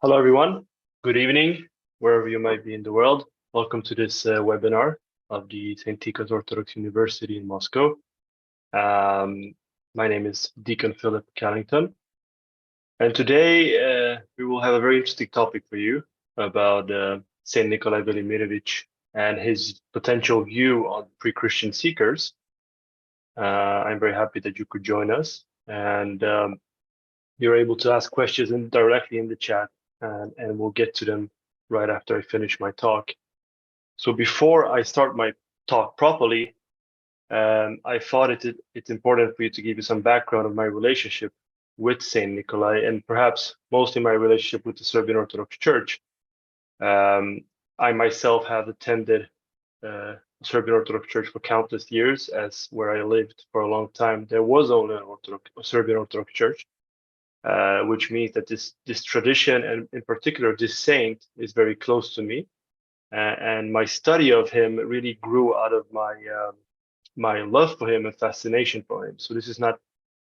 Hello, everyone. Good evening, wherever you might be in the world. Welcome to this webinar of the St. Tikhon's Orthodox University in Moscow. My name is Deacon Phillip Calington. And today we will have a very interesting topic for you about St. Nikolaj Velimirovic and his potential view on pre-Christian seekers. I'm very happy that you could join us, and you're able to ask questions directly in the chat, and we'll get to them right after I finish my talk. So before I start my talk properly, I thought it's important for you to give you some background of my relationship with Saint Nikolaj, and perhaps mostly my relationship with the Serbian Orthodox Church. I myself have attended Serbian Orthodox Church for countless years, as where I lived for a long time, there was only a Serbian Orthodox Church. Which means that this tradition, and in particular this saint, is very close to me, and my study of him really grew out of my love for him and fascination for him. So this is not,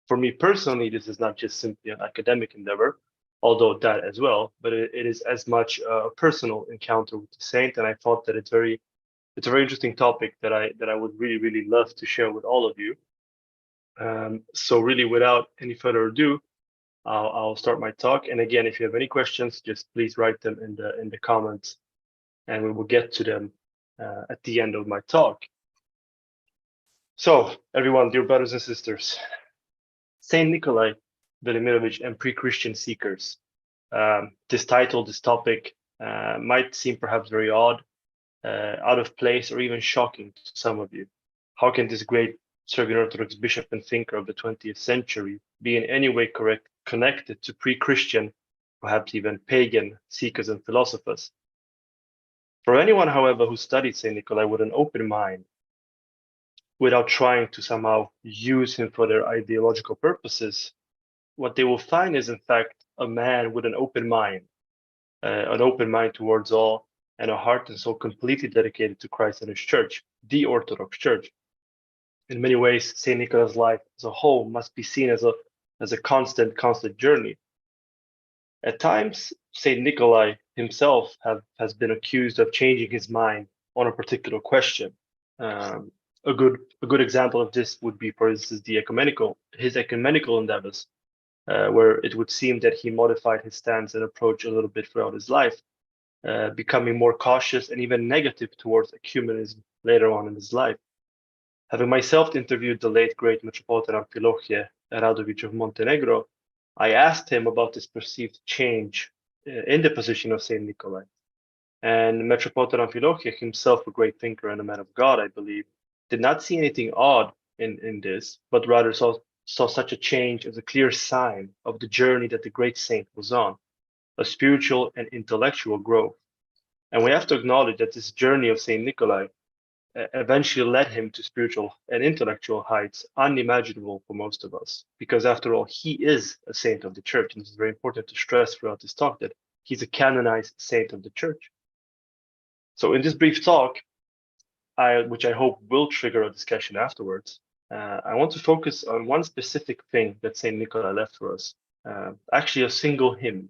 for me personally, this is not just simply an academic endeavor, although that as well, but it is as much a personal encounter with the saint, and I thought that it's a very interesting topic that I would really love to share with all of you. So really, without any further ado, I'll start my talk. And again, if you have any questions, just please write them in the comments, and we will get to them at the end of my talk. So everyone, dear brothers and sisters, Saint Nikolaj Velimirovic and pre-Christian seekers. This title, this topic might seem perhaps very odd, out of place, or even shocking to some of you. How can this great Serbian Orthodox bishop and thinker of the 20th century be in any way connected to pre-Christian, perhaps even pagan seekers and philosophers? For anyone, however, who studied St. Nikolaj with an open mind, without trying to somehow use him for their ideological purposes, what they will find is, in fact, a man with an open mind towards all, and a heart and soul completely dedicated to Christ and his church, the Orthodox Church. In many ways, St. Nikolaj's life as a whole must be seen as a constant journey. At times, St. Nikolaj himself has been accused of changing his mind on a particular question. A good example of this would be, for instance, his ecumenical endeavors, where it would seem that he modified his stance and approach a little bit throughout his life, becoming more cautious and even negative towards ecumenism later on in his life. Having myself interviewed the late great Metropolitan Amfilohije Radovic of Montenegro, I asked him about this perceived change in the position of Saint Nikolaj. And Metropolitan Amfilohije, himself a great thinker and a man of God, I believe, did not see anything odd in this, but rather saw such a change as a clear sign of the journey that the great saint was on, a spiritual and intellectual growth. And we have to acknowledge that this journey of Saint Nikolaj eventually led him to spiritual and intellectual heights unimaginable for most of us, because after all, he is a saint of the church. And this is very important to stress throughout this talk, that he's a canonized saint of the church. So in this brief talk, which I hope will trigger a discussion afterwards, I want to focus on one specific thing that Saint Nikolaj left for us, actually a single hymn.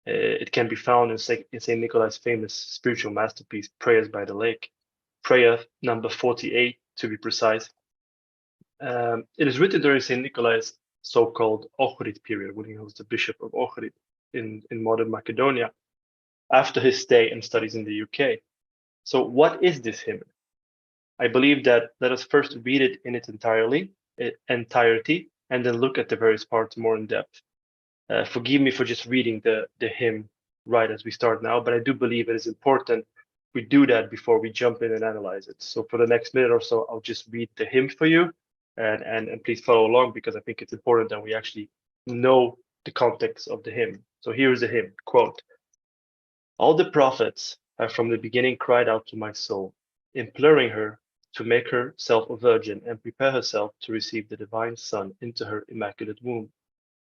It can be found in Saint Nikolaj's famous spiritual masterpiece, Prayers by the Lake. Prayer number 48, to be precise. It is written during St. Nikolaj's so-called Ohrid period, when he was the bishop of Ohrid in modern Macedonia, after his stay and studies in the UK. So what is this hymn? I believe that let us first read it in its entirety, and then look at the various parts more in depth. Forgive me for just reading the hymn right as we start now, but I do believe it is important we do that before we jump in and analyze it. So for the next minute or so, I'll just read the hymn for you, and please follow along, because I think it's important that we actually know the context of the hymn. So here is the hymn, quote, "All the prophets have from the beginning cried out to my soul, imploring her to make herself a virgin and prepare herself to receive the divine Son into her immaculate womb,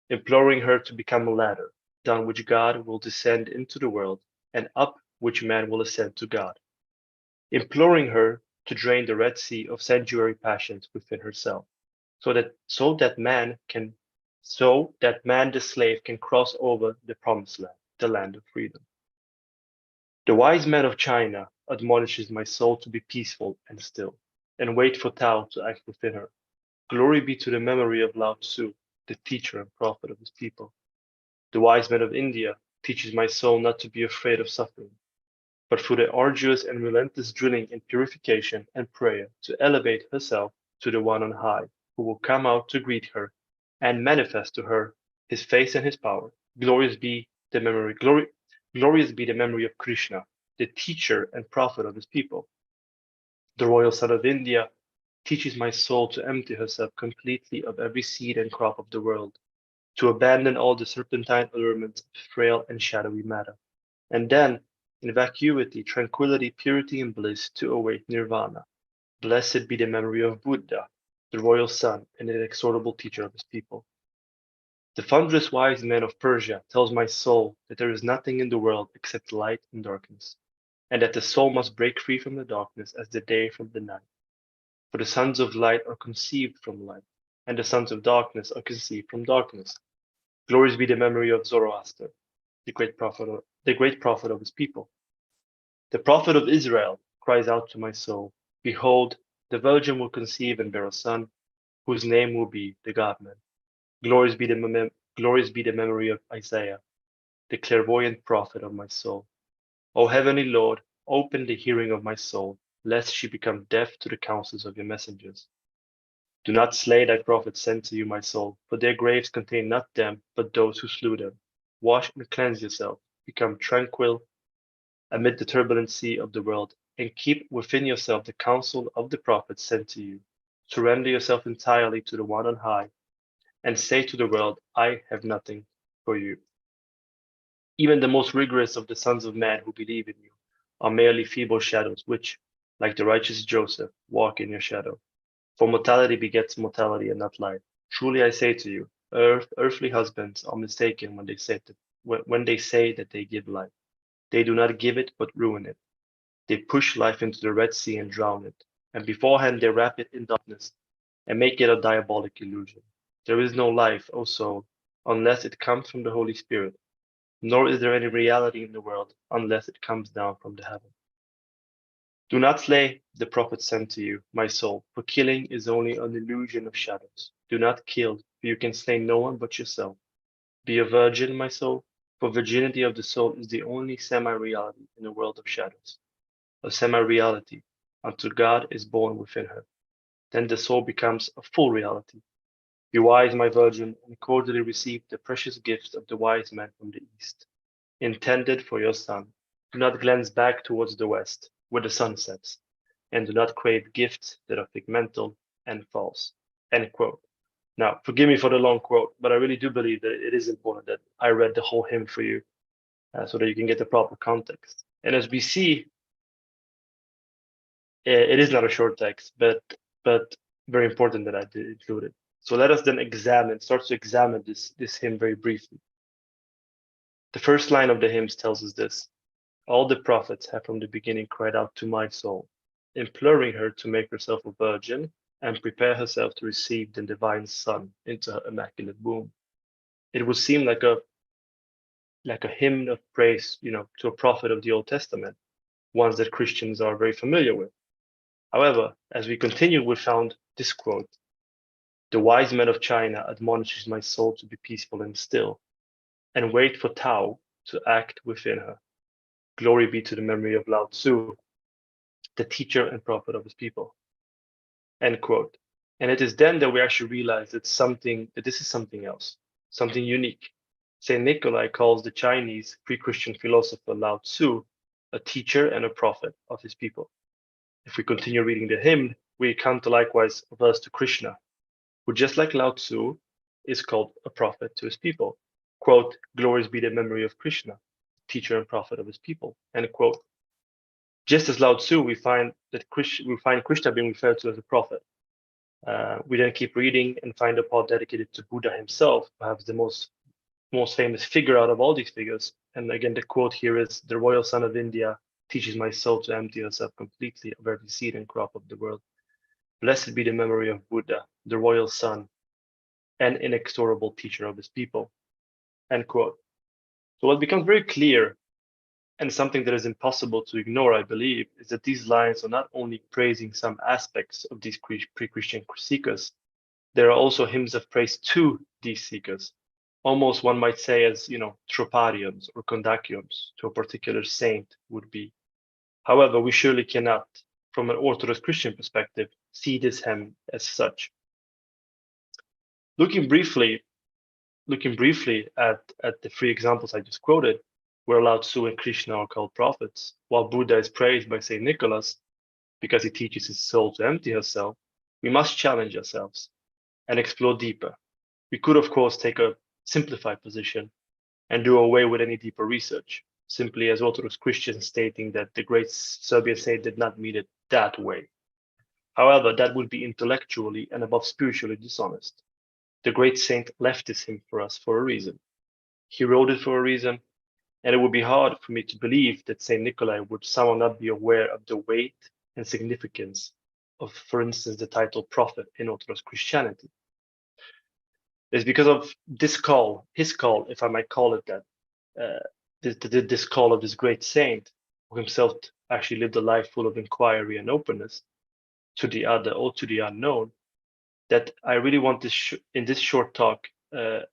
imploring her to become a ladder, down which God will descend into the world, and up which man will ascend to God, imploring her to drain the Red Sea of sensuary passions within herself, so that man the slave can cross over the promised land, the land of freedom. The wise man of China admonishes my soul to be peaceful and still, and wait for Tao to act within her. Glory be to the memory of Lao Tzu, the teacher and prophet of his people. The wise man of India teaches my soul not to be afraid of suffering, but through the arduous and relentless drilling in purification and prayer to elevate herself to the one on high, who will come out to greet her and manifest to her his face and his power. Glorious be the memory, glorious be the memory of Krishna, the teacher and prophet of his people. The royal son of India teaches my soul to empty herself completely of every seed and crop of the world, to abandon all the serpentine allurements of frail and shadowy matter, and then, in vacuity, tranquility, purity, and bliss, to await nirvana. Blessed be the memory of Buddha, the royal son and inexorable teacher of his people. The thunderous wise man of Persia tells my soul that there is nothing in the world except light and darkness, and that the soul must break free from the darkness as the day from the night. For the sons of light are conceived from light, and the sons of darkness are conceived from darkness. Glories be the memory of Zoroaster, the great prophet of his people. The prophet of Israel cries out to my soul, behold, the virgin will conceive and bear a son, whose name will be the God-man. Glories be the memory of Isaiah, the clairvoyant prophet of my soul. O heavenly Lord, open the hearing of my soul, lest she become deaf to the counsels of your messengers. Do not slay thy prophets sent to you, my soul, for their graves contain not them, but those who slew them. Wash and cleanse yourself, become tranquil amid the turbulent sea of the world, and keep within yourself the counsel of the prophets sent to you. Surrender yourself entirely to the one on high, and say to the world, I have nothing for you. Even the most rigorous of the sons of man who believe in you are merely feeble shadows, which, like the righteous Joseph, walk in your shadow. For mortality begets mortality and not life. Truly I say to you, earthly husbands are mistaken when they say that they give life. They do not give it, but ruin it. They push life into the Red Sea and drown it, and beforehand they wrap it in darkness and make it a diabolic illusion. There is no life, O soul, unless it comes from the Holy Spirit, nor is there any reality in the world unless it comes down from the heaven. Do not slay the prophet sent to you, my soul, for killing is only an illusion of shadows. Do not kill, for you can slay no one but yourself. Be a virgin, my soul, for virginity of the soul is the only semi-reality in a world of shadows. A semi-reality until God is born within her. Then the soul becomes a full reality. Be wise, my virgin, and cordially receive the precious gifts of the wise man from the east, intended for your son. Do not glance back towards the west, where the sun sets, and do not crave gifts that are pigmental and false. End quote. Now, forgive me for the long quote, but I really do believe that it is important that I read the whole hymn for you so that you can get the proper context. And as we see, it is not a short text, but very important that I did include it. So let us then start to examine this hymn very briefly. The first line of the hymn tells us this: all the prophets have from the beginning cried out to my soul, imploring her to make herself a virgin and prepare herself to receive the divine Son into her immaculate womb. It would seem like a hymn of praise, to a prophet of the Old Testament, ones that Christians are very familiar with. However, as we continue, we found this quote: the wise man of China admonishes my soul to be peaceful and still, and wait for Tao to act within her. Glory be to the memory of Lao Tzu, the teacher and prophet of his people. End quote. And it is then that we actually realize that this is something else, something unique. Saint Nikolaj calls the Chinese pre-Christian philosopher Lao Tzu a teacher and a prophet of his people. If we continue reading the hymn, we encounter likewise a verse to Krishna, who, just like Lao Tzu, is called a prophet to his people. Quote, glories be the memory of Krishna, teacher and prophet of his people. End quote. Just as Lao Tzu, we find Krishna being referred to as a prophet. We then keep reading and find a part dedicated to Buddha himself, perhaps the most famous figure out of all these figures. And again, the quote here is, the royal son of India teaches my soul to empty herself completely of every seed and crop of the world. Blessed be the memory of Buddha, the royal son and inexorable teacher of his people. End quote. So what becomes very clear, and something that is impossible to ignore, I believe, is that these lines are not only praising some aspects of these pre-Christian seekers, there are also hymns of praise to these seekers. Almost one might say as, troparions or condaciums to a particular saint would be. However, we surely cannot, from an Orthodox Christian perspective, see this hymn as such. Looking briefly at the three examples I just quoted, where Lao Tzu and Krishna are called prophets, while Buddha is praised by Saint Nicholas because he teaches his soul to empty herself, we must challenge ourselves and explore deeper. We could, of course, take a simplified position and do away with any deeper research, simply as Orthodox Christians stating that the great Serbian saint did not mean it that way. However, that would be intellectually and above spiritually dishonest. The great saint left this hymn for us for a reason. He wrote it for a reason, and it would be hard for me to believe that Saint Nikolai would somehow not be aware of the weight and significance of, for instance, the title prophet in Orthodox Christianity. It's because of this call, his call, if I might call it that, this call of this great saint, who himself actually lived a life full of inquiry and openness to the other or to the unknown, that I really want this in this short talk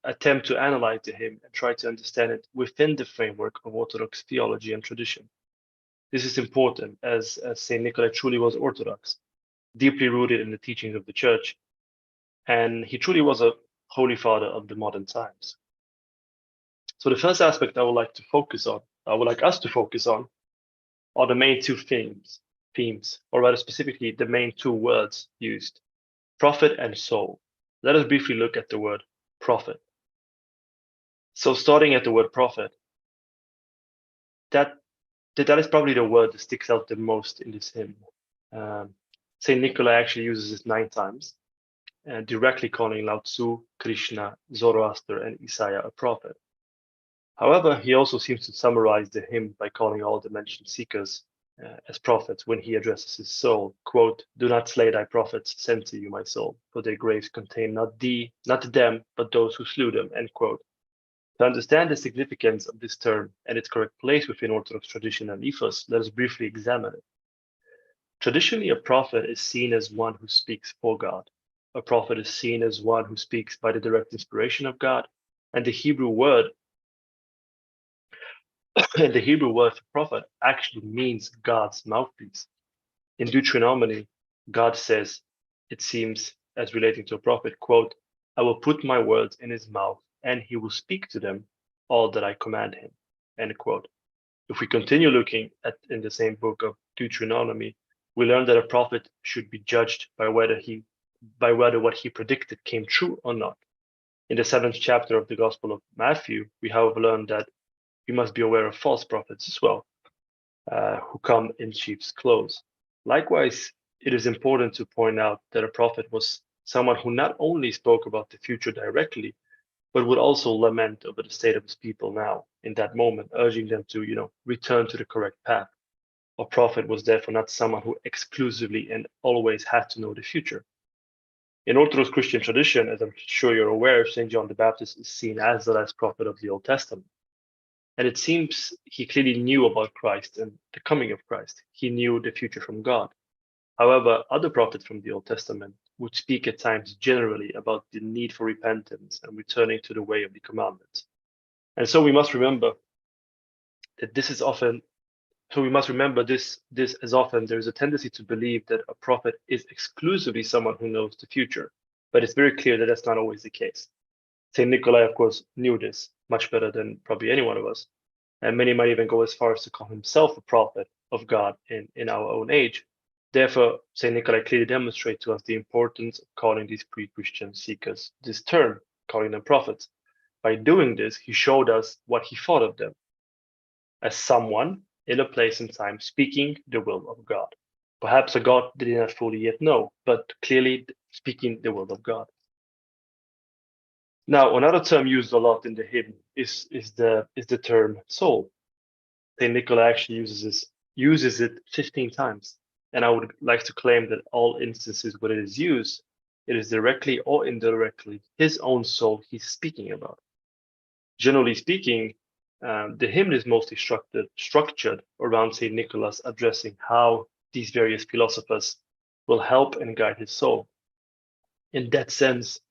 attempt to analyze the hymn and try to understand it within the framework of Orthodox theology and tradition. This is important as Saint Nikolai truly was Orthodox, deeply rooted in the teachings of the Church, and he truly was a Holy Father of the modern times. So the first aspect I would like us to focus on, are the main two themes, or rather specifically the main two words used, prophet and soul. Let us briefly look at the word prophet. So starting at the word prophet, that is probably the word that sticks out the most in this hymn. Saint Nikolai actually uses it 9 times, directly calling Lao Tzu, Krishna, Zoroaster, and Isaiah a prophet. However, he also seems to summarize the hymn by calling all the mentioned seekers as prophets when he addresses his soul. Quote, "Do not slay thy prophets sent to you, my soul, for their graves contain not them, but those who slew them." End quote. To understand the significance of this term and its correct place within Orthodox tradition and ethos, let us briefly examine it. Traditionally, a prophet is seen as one who speaks for God. A prophet is seen as one who speaks by the direct inspiration of God, and the Hebrew word for prophet actually means God's mouthpiece. In Deuteronomy, God says, it seems, as relating to a prophet, quote, "I will put my words in his mouth, and he will speak to them all that I command him." End quote. If we continue looking in the same book of Deuteronomy, we learn that a prophet should be judged by whether what he predicted came true or not. In the 7th chapter of the Gospel of Matthew, we however learn that we must be aware of false prophets as well, who come in sheep's clothes. Likewise, it is important to point out that a prophet was someone who not only spoke about the future directly, but would also lament over the state of his people now, in that moment, urging them to, return to the correct path. A prophet was therefore not someone who exclusively and always had to know the future. In Orthodox Christian tradition, as I'm sure you're aware, St. John the Baptist is seen as the last prophet of the Old Testament. And it seems he clearly knew about Christ and the coming of Christ. He knew the future from God. However, other prophets from the Old Testament would speak at times generally about the need for repentance and returning to the way of the commandments. And so we must remember that this as often there is a tendency to believe that a prophet is exclusively someone who knows the future. But it's very clear that that's not always the case. Saint Nikolai, of course, knew this much better than probably any one of us. And many might even go as far as to call himself a prophet of God in our own age. Therefore, Saint Nikolai clearly demonstrates to us the importance of calling these pre-Christian seekers this term, calling them prophets. By doing this, he showed us what he thought of them as someone in a place and time speaking the will of God. Perhaps a God they did not fully yet know, but clearly speaking the will of God. Now, another term used a lot in the hymn is the term soul. Saint Nikolai actually uses it 15 times, and I would like to claim that all instances where it is used, it is directly or indirectly his own soul he's speaking about. Generally speaking, The hymn is mostly structured around St. Nicholas addressing how these various philosophers will help and guide his soul. In that sense,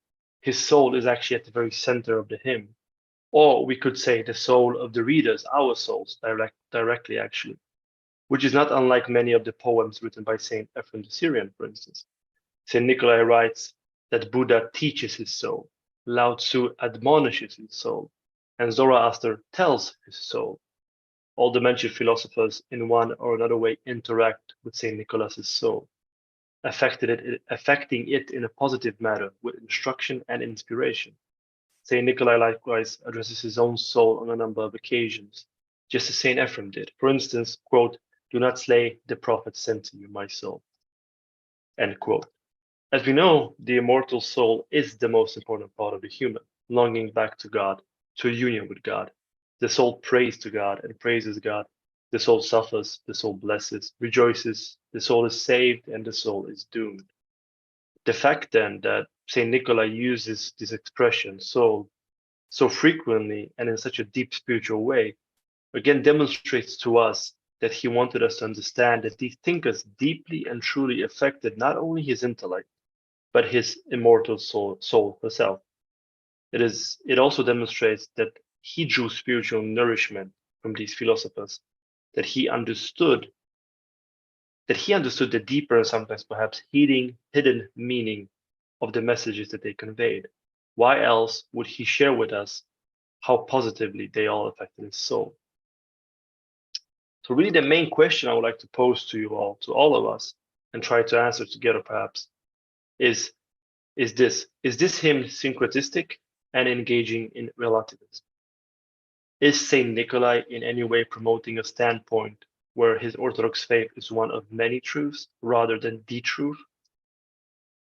his soul is actually at the very center of the hymn. Or we could say the soul of the readers, our souls, directly actually, which is not unlike many of the poems written by St. Ephrem the Syrian, for instance. St. Nikolai writes that Buddha teaches his soul, Lao Tzu admonishes his soul, and Zoroaster tells his soul. All the mentioned philosophers in one or another way interact with St. Nicholas's soul, affecting it in a positive manner with instruction and inspiration. St. Nikolai likewise addresses his own soul on a number of occasions, just as St. Ephrem did. For instance, quote, "Do not slay the prophet sent to you, my soul." End quote. As we know, the immortal soul is the most important part of the human, longing back to God, to a union with God. The soul prays to God and praises God. The soul suffers, the soul blesses, rejoices, the soul is saved, and the soul is doomed. The fact then that St. Nikolai uses this expression, soul, so frequently and in such a deep spiritual way, again demonstrates to us that he wanted us to understand that these thinkers deeply and truly affected not only his intellect, but his immortal soul herself. It also demonstrates that he drew spiritual nourishment from these philosophers, that he understood the deeper and sometimes perhaps hidden meaning of the messages that they conveyed. Why else would he share with us how positively they all affected his soul? So really the main question I would like to pose to you all, to all of us, and try to answer together perhaps, is this hymn syncretistic and engaging in relativism? Is Saint Nikolai in any way promoting a standpoint where his Orthodox faith is one of many truths rather than the truth?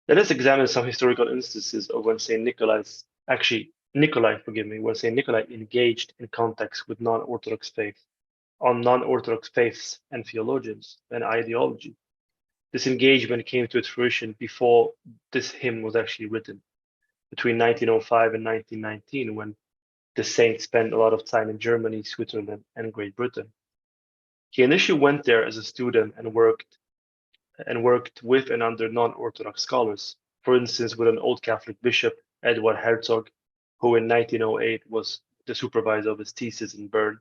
Let us examine some historical instances of when when Saint Nikolai engaged in contacts with non-Orthodox faiths and theologians and ideology. This engagement came to its fruition before this hymn was actually written, between 1905 and 1919, when the saint spent a lot of time in Germany, Switzerland, and Great Britain. He initially went there as a student and worked with and under non-Orthodox scholars, for instance, with an Old Catholic bishop, Edward Herzog, who in 1908 was the supervisor of his thesis in Bern,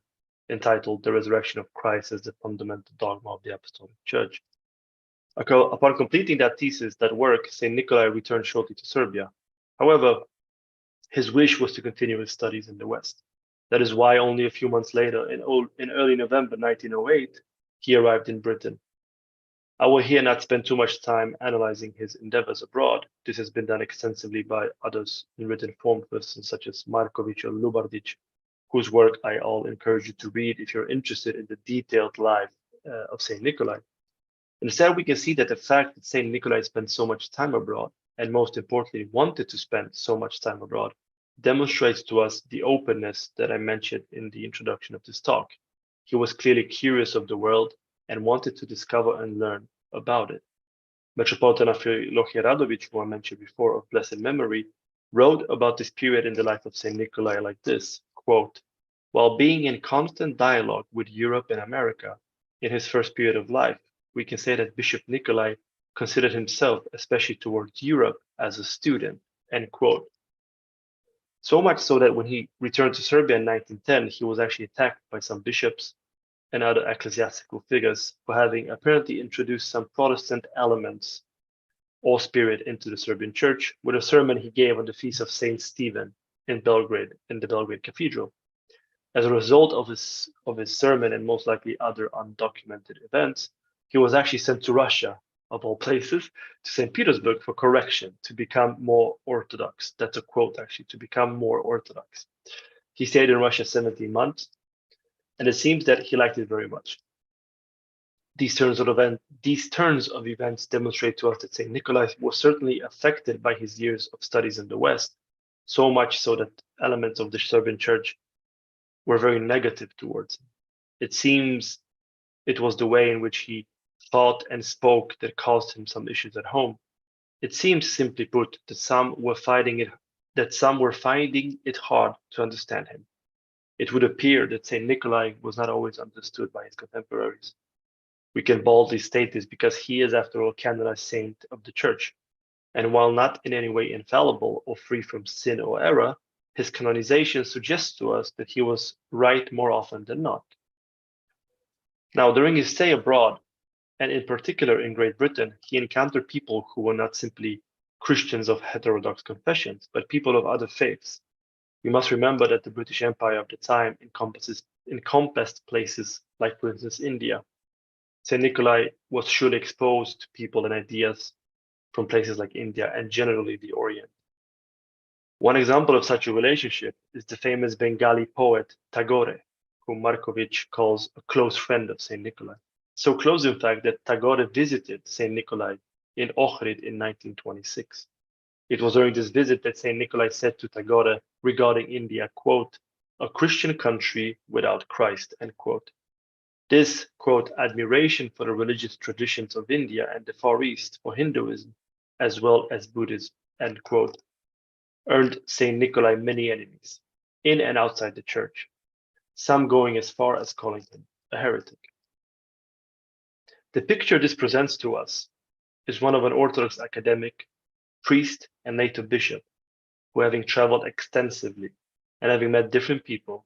entitled The Resurrection of Christ as the Fundamental Dogma of the Apostolic Church. Upon completing that work, St. Nikolai returned shortly to Serbia. However, his wish was to continue his studies in the West. That is why only a few months later, in early November 1908, he arrived in Britain. I will here not spend too much time analyzing his endeavors abroad. This has been done extensively by others in written form, persons such as Markovic or Lubardic, whose work I all encourage you to read if you're interested in the detailed life of St. Nikolai. Instead, we can see that the fact that St. Nikolai spent so much time abroad, and most importantly, wanted to spend so much time abroad, demonstrates to us the openness that I mentioned in the introduction of this talk. He was clearly curious of the world and wanted to discover and learn about it. Metropolitan Afilochi Radovic, who I mentioned before, of blessed memory, wrote about this period in the life of St. Nikolai like this, quote, "While being in constant dialogue with Europe and America in his first period of life, we can say that Bishop Nikolai considered himself, especially towards Europe, as a student," end quote. So much so that when he returned to Serbia in 1910, he was actually attacked by some bishops and other ecclesiastical figures for having apparently introduced some Protestant elements or spirit into the Serbian church with a sermon he gave on the feast of Saint Stephen in Belgrade, in the Belgrade Cathedral. As a result of his sermon and most likely other undocumented events, he was actually sent to Russia, of all places, to St. Petersburg for correction, to become more Orthodox. That's a quote, actually, to become more Orthodox. He stayed in Russia 17 months, and it seems that he liked it very much. These turns of events demonstrate to us that St. Nikolai was certainly affected by his years of studies in the West, so much so that elements of the Serbian church were very negative towards him. It seems it was the way in which he thought and spoke that caused him some issues at home. It seems, simply put, that some were finding it hard to understand him. it would appear that Saint Nikolai was not always understood by his contemporaries. We can boldly state this because he is, after all, canonized saint of the Church, and while not in any way infallible or free from sin or error, his canonization suggests to us that he was right more often than not. Now, during his stay abroad, and in particular in Great Britain, he encountered people who were not simply Christians of heterodox confessions, but people of other faiths. We must remember that the British Empire of the time encompassed places like, for instance, India. St. Nikolai was surely exposed to people and ideas from places like India and generally the Orient. One example of such a relationship is the famous Bengali poet Tagore, whom Markovich calls a close friend of St. Nikolai. So close, in fact, that Tagore visited St. Nikolai in Ohrid in 1926. It was during this visit that St. Nikolai said to Tagore regarding India, quote, "a Christian country without Christ," end quote. This, quote, admiration for the religious traditions of India and the Far East for Hinduism, as well as Buddhism, end quote, earned St. Nikolai many enemies, in and outside the church, some going as far as calling him a heretic. The picture this presents to us is one of an Orthodox academic, priest, and native bishop who, having traveled extensively and having met different people,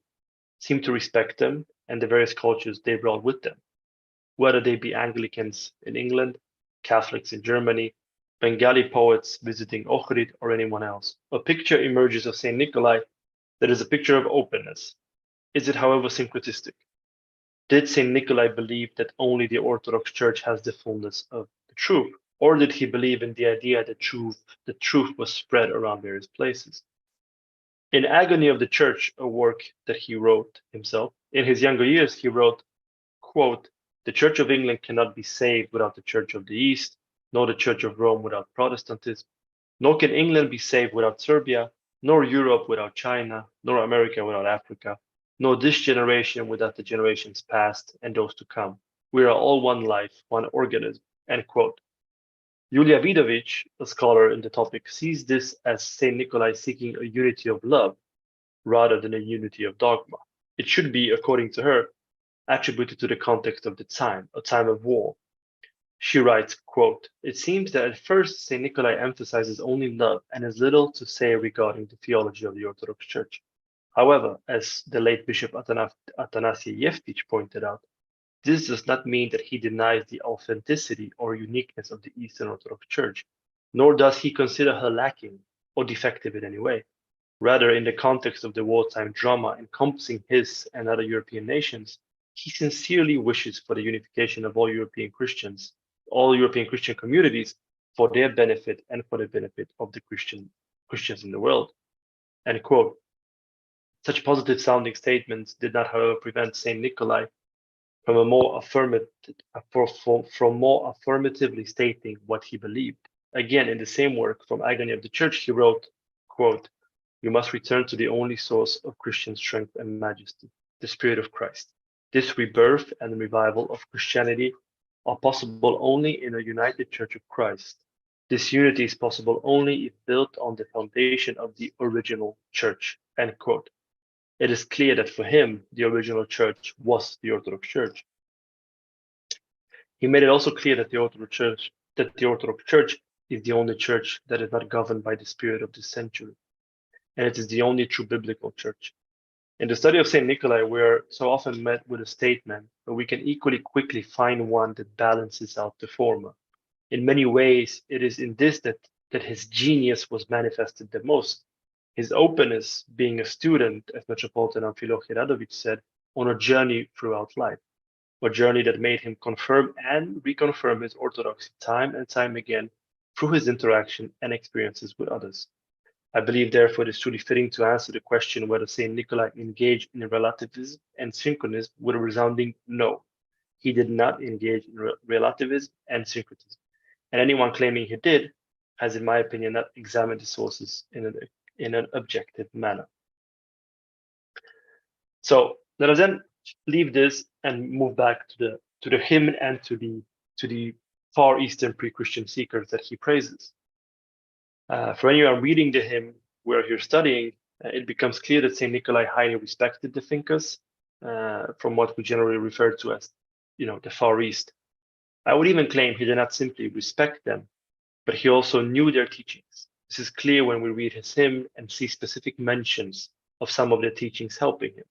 seem to respect them and the various cultures they brought with them, whether they be Anglicans in England, Catholics in Germany, Bengali poets visiting Ohrid, or anyone else. A picture emerges of St. Nikolai that is a picture of openness. Is it, however, syncretistic? Did St. Nikolai believe that only the Orthodox Church has the fullness of the truth? Or did he believe in the idea that the truth was spread around various places? In Agony of the Church, a work that he wrote himself, in his younger years, he wrote, quote, "The Church of England cannot be saved without the Church of the East, nor the Church of Rome without Protestantism, nor can England be saved without Serbia, nor Europe without China, nor America without Africa, nor this generation without the generations past and those to come. We are all one life, one organism," end quote. Julia Vidovic, a scholar in the topic, sees this as St. Nikolai seeking a unity of love rather than a unity of dogma. It should be, according to her, attributed to the context of the time, a time of war. She writes, quote, "It seems that at first St. Nikolai emphasizes only love and has little to say regarding the theology of the Orthodox Church. However, as the late Bishop Atanasi Yevtich pointed out, this does not mean that he denies the authenticity or uniqueness of the Eastern Orthodox Church, nor does he consider her lacking or defective in any way. Rather, in the context of the wartime drama encompassing his and other European nations, he sincerely wishes for the unification of all European Christians, all European Christian communities, for their benefit and for the benefit of the Christians in the world." End quote. Such positive sounding statements did not, however, prevent St. Nikolai from more affirmatively stating what he believed. Again, in the same work, From Agony of the Church, he wrote, quote, "We must return to the only source of Christian strength and majesty, the Spirit of Christ. This rebirth and revival of Christianity are possible only in a united Church of Christ. This unity is possible only if built on the foundation of the original Church." End quote. It is clear that for him, the original Church was the Orthodox Church. He made it also clear that the Orthodox Church is the only church that is not governed by the spirit of this century, and it is the only true biblical church. In the study of St. Nikolai, we are so often met with a statement, but we can equally quickly find one that balances out the former. In many ways, it is in this that his genius was manifested the most. His openness, being a student, as Metropolitan Amfilohie Radovic said, on a journey throughout life, a journey that made him confirm and reconfirm his orthodoxy time and time again through his interaction and experiences with others. I believe, therefore, it is truly fitting to answer the question whether St. Nikolai engaged in relativism and syncretism with a resounding no. He did not engage in relativism and syncretism, and anyone claiming he did has, in my opinion, not examined the sources in an objective manner. So let us then leave this and move back to the hymn and to the Far Eastern pre-Christian seekers that he praises. For anyone reading the hymn we're here studying, It becomes clear that Saint Nikolai highly respected the thinkers from what we generally refer to as, the Far East. I would even claim he did not simply respect them, but he also knew their teachings. This is clear when we read his hymn and see specific mentions of some of their teachings helping him.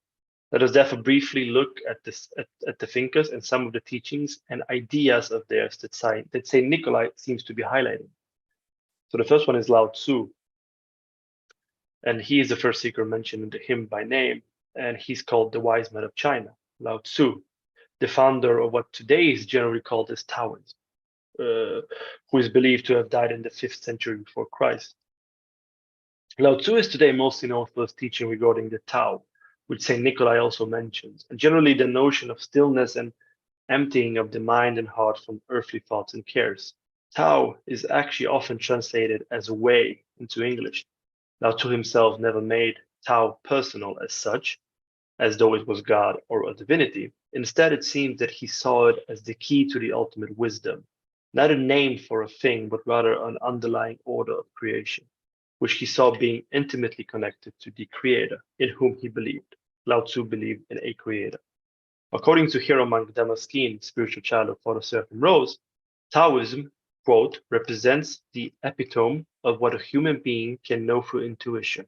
Let us therefore briefly look at the thinkers and some of the teachings and ideas of theirs that Saint Nikolai seems to be highlighting. So the first one is Lao Tzu, and he is the first seeker mentioned in the hymn by name, and he's called the wise man of China, Lao Tzu, the founder of what today is generally called as Taoism, who is believed to have died in the 5th century before Christ. Lao Tzu is today mostly known for his teaching regarding the Tao, which Saint Nikolai also mentions, and generally the notion of stillness and emptying of the mind and heart from earthly thoughts and cares. Tao is actually often translated as way into English. Lao Tzu himself never made Tao personal as such, as though it was God or a divinity. Instead, it seems that he saw it as the key to the ultimate wisdom, not a name for a thing, but rather an underlying order of creation, which he saw being intimately connected to the Creator, in whom he believed. Lao Tzu believed in a Creator. According to hero monk Damascene, spiritual child of Father Seraphim Rose, Taoism, quote, represents the epitome of what a human being can know through intuition,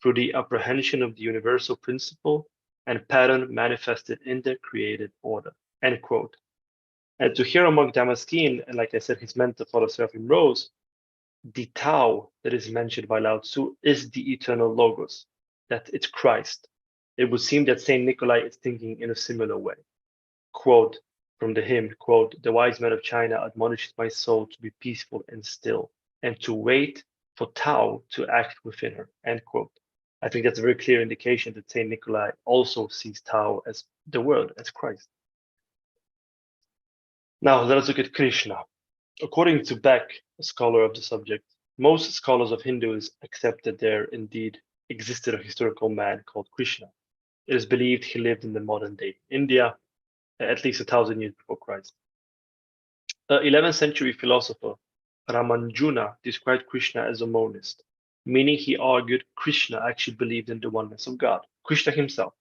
through the apprehension of the universal principle and pattern manifested in the created order, end quote. And to hero monk Damascene, and like I said, his mentor, Father Seraphim Rose, the Tao that is mentioned by Lao Tzu is the eternal Logos, that it's Christ. It would seem that Saint Nikolai is thinking in a similar way. Quote from the hymn, quote, the wise man of China admonishes my soul to be peaceful and still, and to wait for Tao to act within her, end quote. I think that's a very clear indication that Saint Nikolai also sees Tao as the world, as Christ. Now let us look at Krishna. According to Beck, a scholar of the subject, most scholars of Hindus accept that there indeed existed a historical man called Krishna. It is believed he lived in the modern day India, at least 1,000 years before Christ. 11th century philosopher Ramanjuna described Krishna as a monist, meaning he argued Krishna actually believed in the oneness of God, Krishna himself.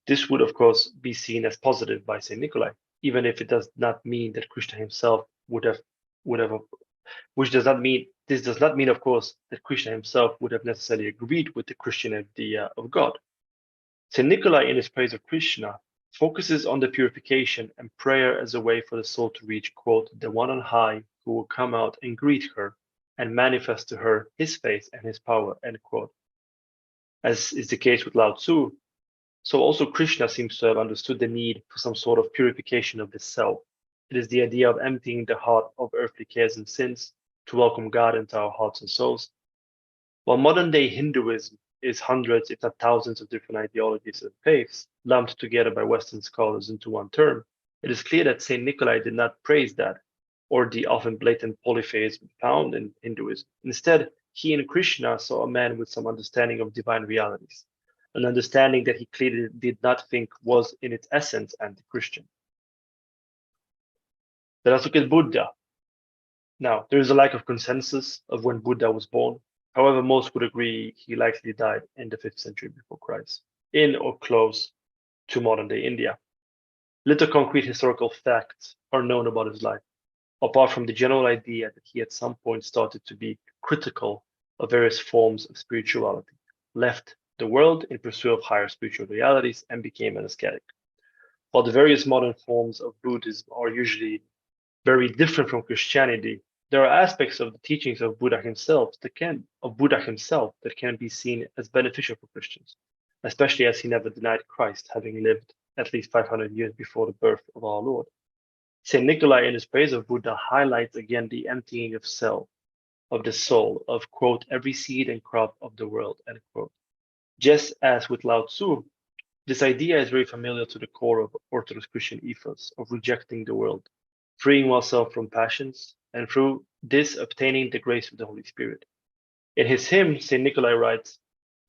This would, of course, be seen as positive by Saint Nikolai, even if it does not mean that Krishna himself would have, which does not mean, this does not mean, of course, that Krishna himself would have necessarily agreed with the Christian idea of God. Saint Nikolai, in his praise of Krishna, focuses on the purification and prayer as a way for the soul to reach, quote, the one on high who will come out and greet her and manifest to her his face and his power, end quote. As is the case with Lao Tzu, so also Krishna seems to have understood the need for some sort of purification of the self. It is the idea of emptying the heart of earthly cares and sins to welcome God into our hearts and souls. While modern day Hinduism is hundreds, if not thousands, of different ideologies and faiths lumped together by Western scholars into one term, it is clear that Saint Nikolai did not praise that or the often blatant polytheism found in Hinduism. Instead, he in Krishna saw a man with some understanding of divine realities, an understanding that he clearly did not think was in its essence anti-Christian. Let us look at Buddha. Now, there is a lack of consensus of when Buddha was born. However, most would agree he likely died in the 5th century before Christ, in or close to modern-day India. Little concrete historical facts are known about his life, apart from the general idea that he at some point started to be critical of various forms of spirituality, left the world in pursuit of higher spiritual realities, and became an ascetic. While the various modern forms of Buddhism are usually very different from Christianity, there are aspects of the teachings of Buddha himself that can be seen as beneficial for Christians, especially as he never denied Christ, having lived at least 500 years before the birth of our Lord. Saint Nikolai, in his praise of Buddha, highlights again the emptying of self, of the soul, of, quote, every seed and crop of the world, end quote. Just as with Lao Tzu, this idea is very familiar to the core of Orthodox Christian ethos of rejecting the world, freeing oneself from passions, and through this obtaining the grace of the Holy Spirit. In his hymn, St. Nikolai writes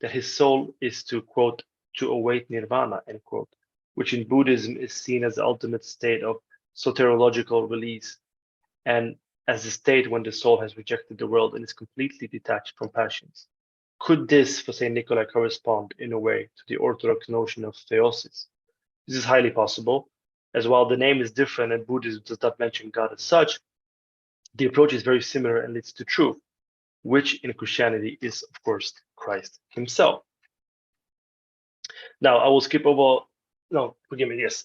that his soul is to, quote, to await nirvana, end quote, which in Buddhism is seen as the ultimate state of soteriological release, and as the state when the soul has rejected the world and is completely detached from passions. Could this, for Saint Nikolai, correspond in a way to the Orthodox notion of theosis? This is highly possible, as while the name is different and Buddhism does not mention God as such, the approach is very similar and leads to truth, which in Christianity is, of course, Christ himself. Now, I will skip over, no, forgive me, yes.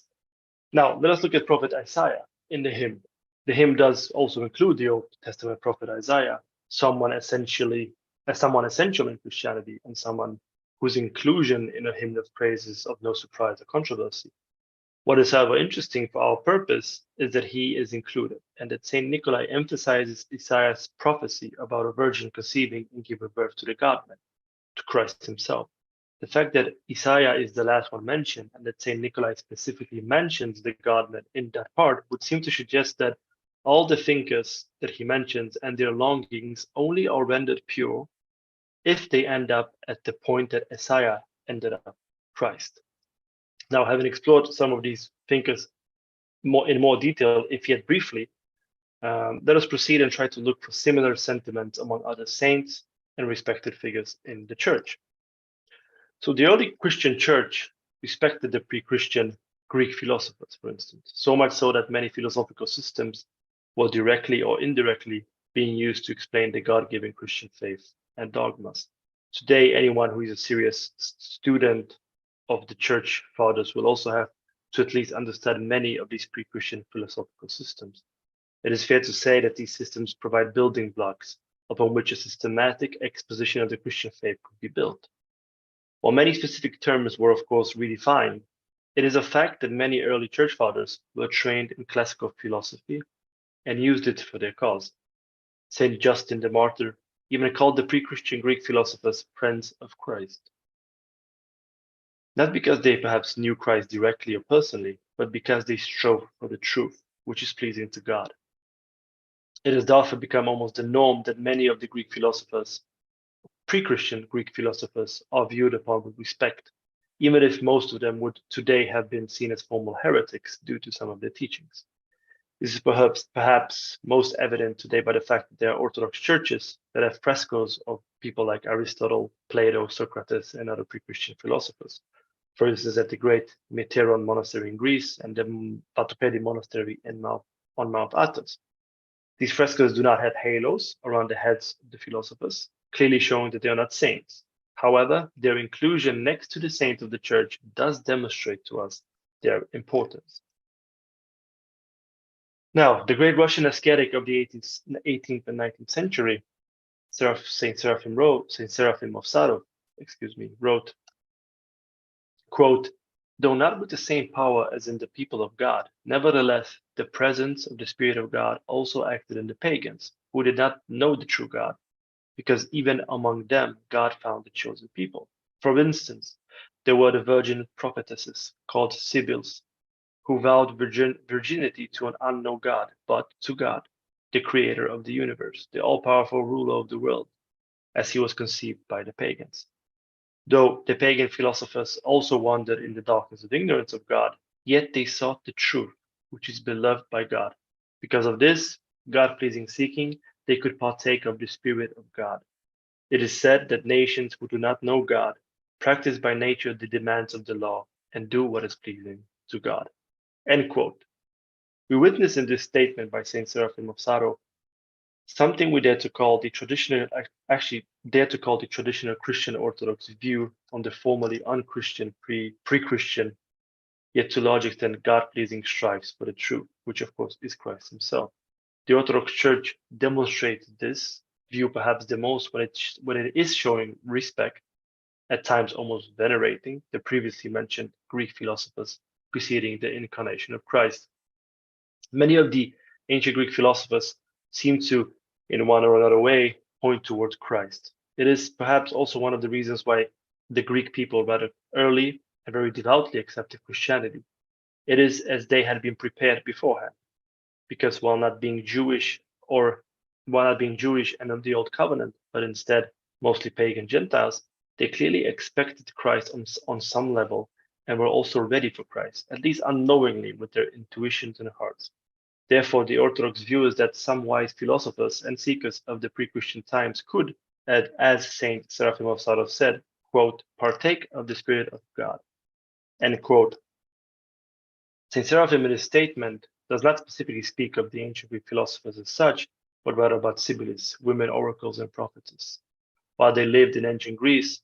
Now, let us look at Prophet Isaiah in the hymn. The hymn does also include the Old Testament prophet Isaiah, someone essential in Christianity and someone whose inclusion in a hymn of praise is of no surprise or controversy. What is, however, interesting for our purpose is that he is included and that Saint Nikolai emphasizes Isaiah's prophecy about a virgin conceiving and giving birth to the God-man, to Christ himself. The fact that Isaiah is the last one mentioned and that Saint Nikolai specifically mentions the God-man in that part would seem to suggest that all the thinkers that he mentions and their longings only are rendered pure if they end up at the point that Isaiah ended up, Christ. Now, having explored some of these thinkers in more detail, if yet briefly, let us proceed and try to look for similar sentiments among other saints and respected figures in the church. So the early Christian church respected the pre-Christian Greek philosophers, for instance, so much so that many philosophical systems were directly or indirectly being used to explain the God-given Christian faith and dogmas. Today, anyone who is a serious student of the church fathers will also have to at least understand many of these pre-Christian philosophical systems. It is fair to say that these systems provide building blocks upon which a systematic exposition of the Christian faith could be built. While many specific terms were, of course, redefined, it is a fact that many early church fathers were trained in classical philosophy and used it for their cause. Saint Justin the Martyr even called the pre-Christian Greek philosophers friends of Christ. Not because they perhaps knew Christ directly or personally, but because they strove for the truth, which is pleasing to God. It has therefore become almost the norm that many of the Greek philosophers, pre-Christian Greek philosophers, are viewed upon with respect, even if most of them would today have been seen as formal heretics due to some of their teachings. This is perhaps most evident today by the fact that there are Orthodox churches that have frescoes of people like Aristotle, Plato, Socrates, and other pre-Christian philosophers. For instance, at the great Meteron monastery in Greece and the Patopedi monastery on Mount Athos. These frescoes do not have halos around the heads of the philosophers, clearly showing that they are not saints. However, their inclusion next to the saints of the church does demonstrate to us their importance. Now, the great Russian ascetic of the 18th and 19th century, Saint Seraphim of Sarov, wrote, quote, "Though not with the same power as in the people of God, nevertheless, the presence of the Spirit of God also acted in the pagans, who did not know the true God, because even among them God found the chosen people. For instance, there were the virgin prophetesses called Sibyls, who vowed virginity to an unknown God, but to God, the creator of the universe, the all-powerful ruler of the world, as he was conceived by the pagans. Though the pagan philosophers also wandered in the darkness of ignorance of God, yet they sought the truth, which is beloved by God. Because of this, God-pleasing seeking, they could partake of the Spirit of God. It is said that nations who do not know God practice by nature the demands of the law and do what is pleasing to God." End quote. We witness in this statement by Saint Seraphim of Sarov something we dare to call the traditional Christian Orthodox view on the formerly unchristian, pre-Christian, yet to large extent God-pleasing strives for the truth, which of course is Christ himself. The Orthodox Church demonstrates this view perhaps the most when it is showing respect, at times almost venerating, the previously mentioned Greek philosophers preceding the incarnation of Christ. Many of the ancient Greek philosophers seem to, in one or another way, point towards Christ. It is perhaps also one of the reasons why the Greek people rather early and very devoutly accepted Christianity. It is as they had been prepared beforehand, because while not being Jewish and of the Old Covenant, but instead mostly pagan Gentiles, they clearly expected Christ on some level and were also ready for Christ, at least unknowingly with their intuitions and hearts. Therefore, the Orthodox view is that some wise philosophers and seekers of the pre-Christian times could, as Saint Seraphim of Sarov said, quote, partake of the Spirit of God, end quote. Saint Seraphim in his statement does not specifically speak of the ancient Greek philosophers as such, but rather about Sibyllis, women oracles and prophetess. While they lived in ancient Greece,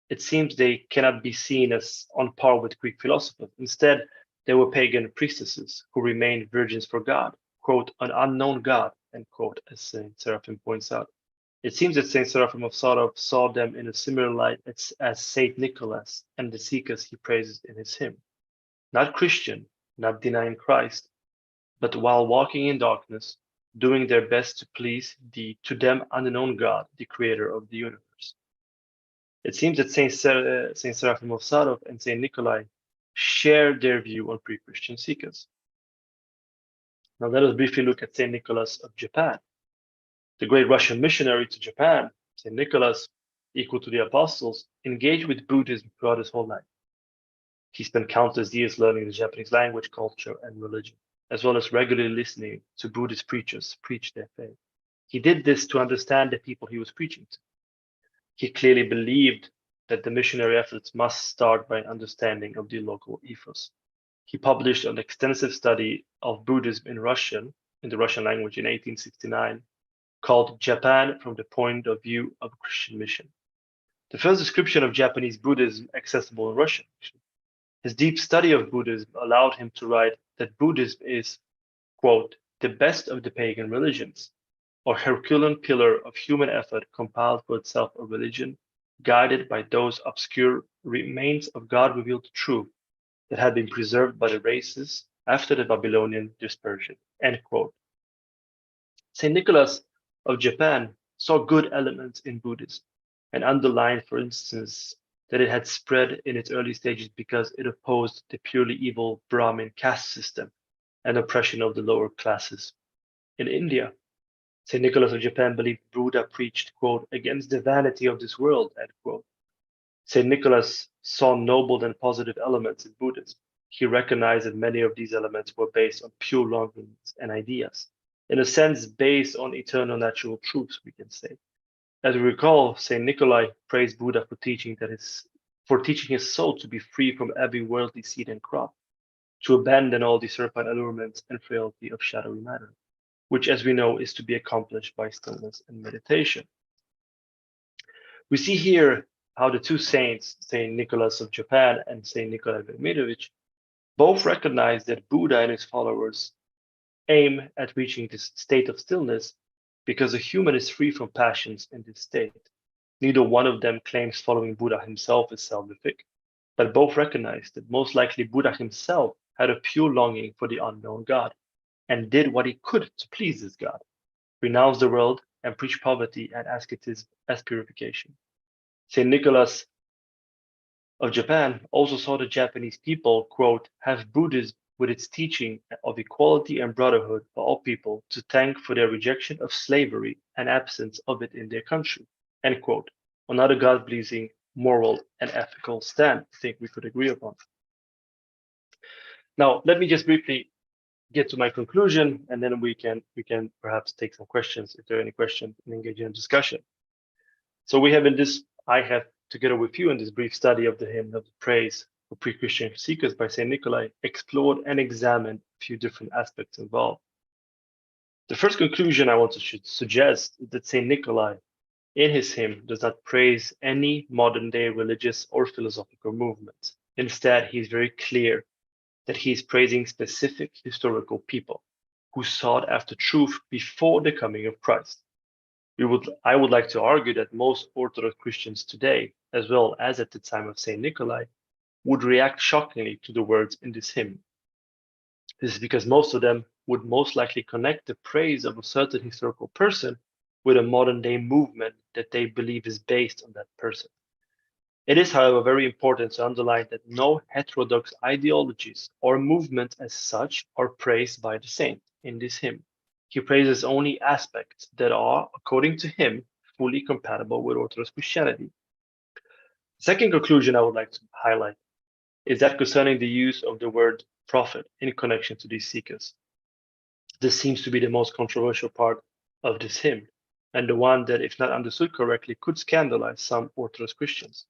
it seems they cannot be seen as on par with Greek philosophers. Instead, they were pagan priestesses who remained virgins for God, quote, an unknown God, end quote, as Saint Seraphim points out. It seems that Saint Seraphim of Sarov saw them in a similar light as Saint Nicholas and the seekers he praises in his hymn. Not Christian, not denying Christ, but while walking in darkness, doing their best to please the to them unknown God, the creator of the universe. It seems that Saint Seraphim of Sarov and Saint Nikolai share their view on pre-Christian seekers. Now let us briefly look at Saint Nicholas of Japan. The great Russian missionary to Japan, Saint Nicholas, equal to the apostles, engaged with Buddhism throughout his whole life. He spent countless years learning the Japanese language, culture, and religion, as well as regularly listening to Buddhist preachers preach their faith. He did this to understand the people he was preaching to. He clearly believed that the missionary efforts must start by an understanding of the local ethos. He published an extensive study of Buddhism in the Russian language in 1869, called Japan from the Point of View of a Christian Mission. The first description of Japanese Buddhism accessible in Russian. His deep study of Buddhism allowed him to write that Buddhism is, quote, the best of the pagan religions, or Herculean pillar of human effort compiled for itself a religion, guided by those obscure remains of God-revealed truth that had been preserved by the races after the Babylonian dispersion, end quote. St. Nicholas of Japan saw good elements in Buddhism and underlined, for instance, that it had spread in its early stages because it opposed the purely evil Brahmin caste system and oppression of the lower classes. In India, St. Nicholas of Japan believed Buddha preached, quote, against the vanity of this world, end quote. St. Nicholas saw noble and positive elements in Buddhism. He recognized that many of these elements were based on pure longings and ideas, in a sense based on eternal natural truths, we can say. As we recall, St. Nikolai praised Buddha for teaching his soul to be free from every worldly seed and crop, to abandon all the serpent allurements and frailty of shadowy matter, which, as we know, is to be accomplished by stillness and meditation. We see here how the two saints, St. Nicholas of Japan and St. Nikolaj Velimirovic, both recognize that Buddha and his followers aim at reaching this state of stillness because a human is free from passions in this state. Neither one of them claims following Buddha himself is salvific, but both recognize that most likely Buddha himself had a pure longing for the unknown God and did what he could to please this God, renounce the world and preach poverty and asceticism as purification. St. Nicholas of Japan also saw the Japanese people, quote, have Buddhism with its teaching of equality and brotherhood for all people to thank for their rejection of slavery and absence of it in their country, end quote. Another God-pleasing, moral, and ethical stand I think we could agree upon. Now, let me just briefly get to my conclusion, and then we can perhaps take some questions if there are any questions and engage in a discussion. So I have together with you in this brief study of the hymn of praise for pre-Christian seekers by St. Nikolai, explored and examined a few different aspects involved. The first conclusion I want to suggest is that St. Nikolai, in his hymn, does not praise any modern-day religious or philosophical movements. Instead, he is very clear that he is praising specific historical people who sought after truth before the coming of Christ. I would like to argue that most Orthodox Christians today, as well as at the time of St. Nikolai, would react shockingly to the words in this hymn. This is because most of them would most likely connect the praise of a certain historical person with a modern day movement that they believe is based on that person. It is, however, very important to underline that no heterodox ideologies or movements as such are praised by the saint in this hymn. He praises only aspects that are, according to him, fully compatible with Orthodox Christianity. The second conclusion I would like to highlight is that concerning the use of the word prophet in connection to these seekers. This seems to be the most controversial part of this hymn, and the one that, if not understood correctly, could scandalize some Orthodox Christians.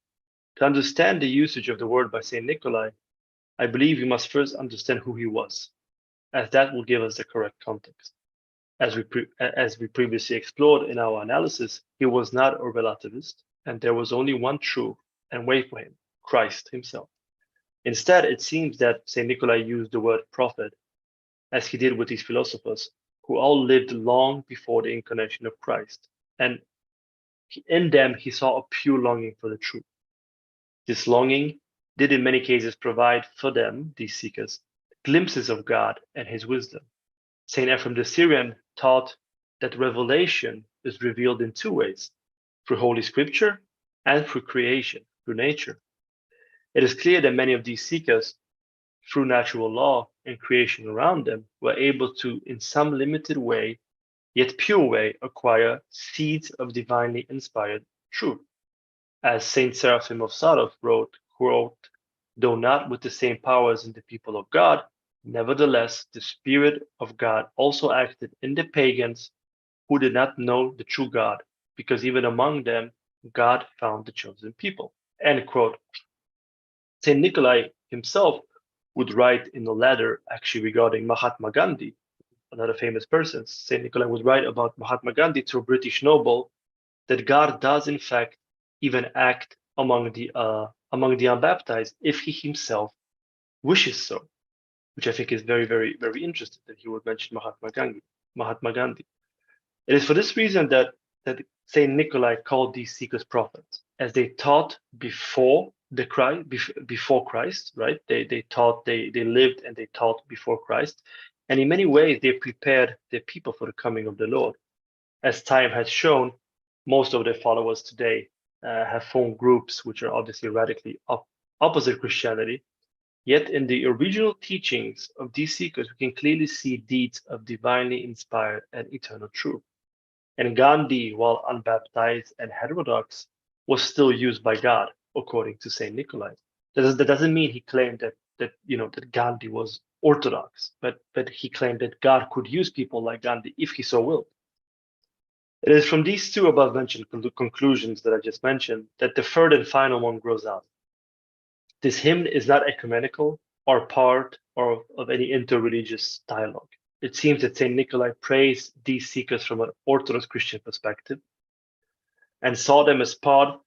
To understand the usage of the word by Saint Nikolai, I believe we must first understand who he was, as that will give us the correct context. As we previously explored in our analysis, he was not a relativist, and there was only one true and way for him, Christ himself. Instead, it seems that Saint Nikolai used the word prophet, as he did with these philosophers, who all lived long before the incarnation of Christ, and in them he saw a pure longing for the truth. This longing did in many cases provide for them, these seekers, glimpses of God and his wisdom. Saint Ephrem the Syrian taught that revelation is revealed in two ways, through Holy Scripture and through creation, through nature. It is clear that many of these seekers, through natural law and creation around them, were able to, in some limited way, yet pure way, acquire seeds of divinely inspired truth. As Saint Seraphim of Sarov wrote, though not with the same powers in the people of God, nevertheless, the Spirit of God also acted in the pagans who did not know the true God, because even among them, God found the chosen people. End quote. Saint Nikolai himself would write in a letter actually regarding Mahatma Gandhi, another famous person. Saint Nikolai would write about Mahatma Gandhi to a British noble that God does in fact even act among the unbaptized if he himself wishes so, which I think is very, very, very interesting that he would mention Mahatma Gandhi. It is for this reason that Saint Nikolai called these seekers prophets, as they taught before Christ, right? They taught, they lived and they taught before Christ, and in many ways they prepared their people for the coming of the Lord. As time has shown, most of their followers today have formed groups which are obviously radically opposite Christianity. Yet in the original teachings of these seekers, we can clearly see deeds of divinely inspired and eternal truth. And Gandhi, while unbaptized and heterodox, was still used by God, according to Saint Nikolai. That doesn't mean he claimed that Gandhi was orthodox, but he claimed that God could use people like Gandhi if he so willed. It is from these two above mentioned conclusions that I just mentioned that the third and final one grows out. This hymn is not ecumenical or part of any interreligious dialogue. It seems that St. Nikolai praised these seekers from an Orthodox Christian perspective and saw them as part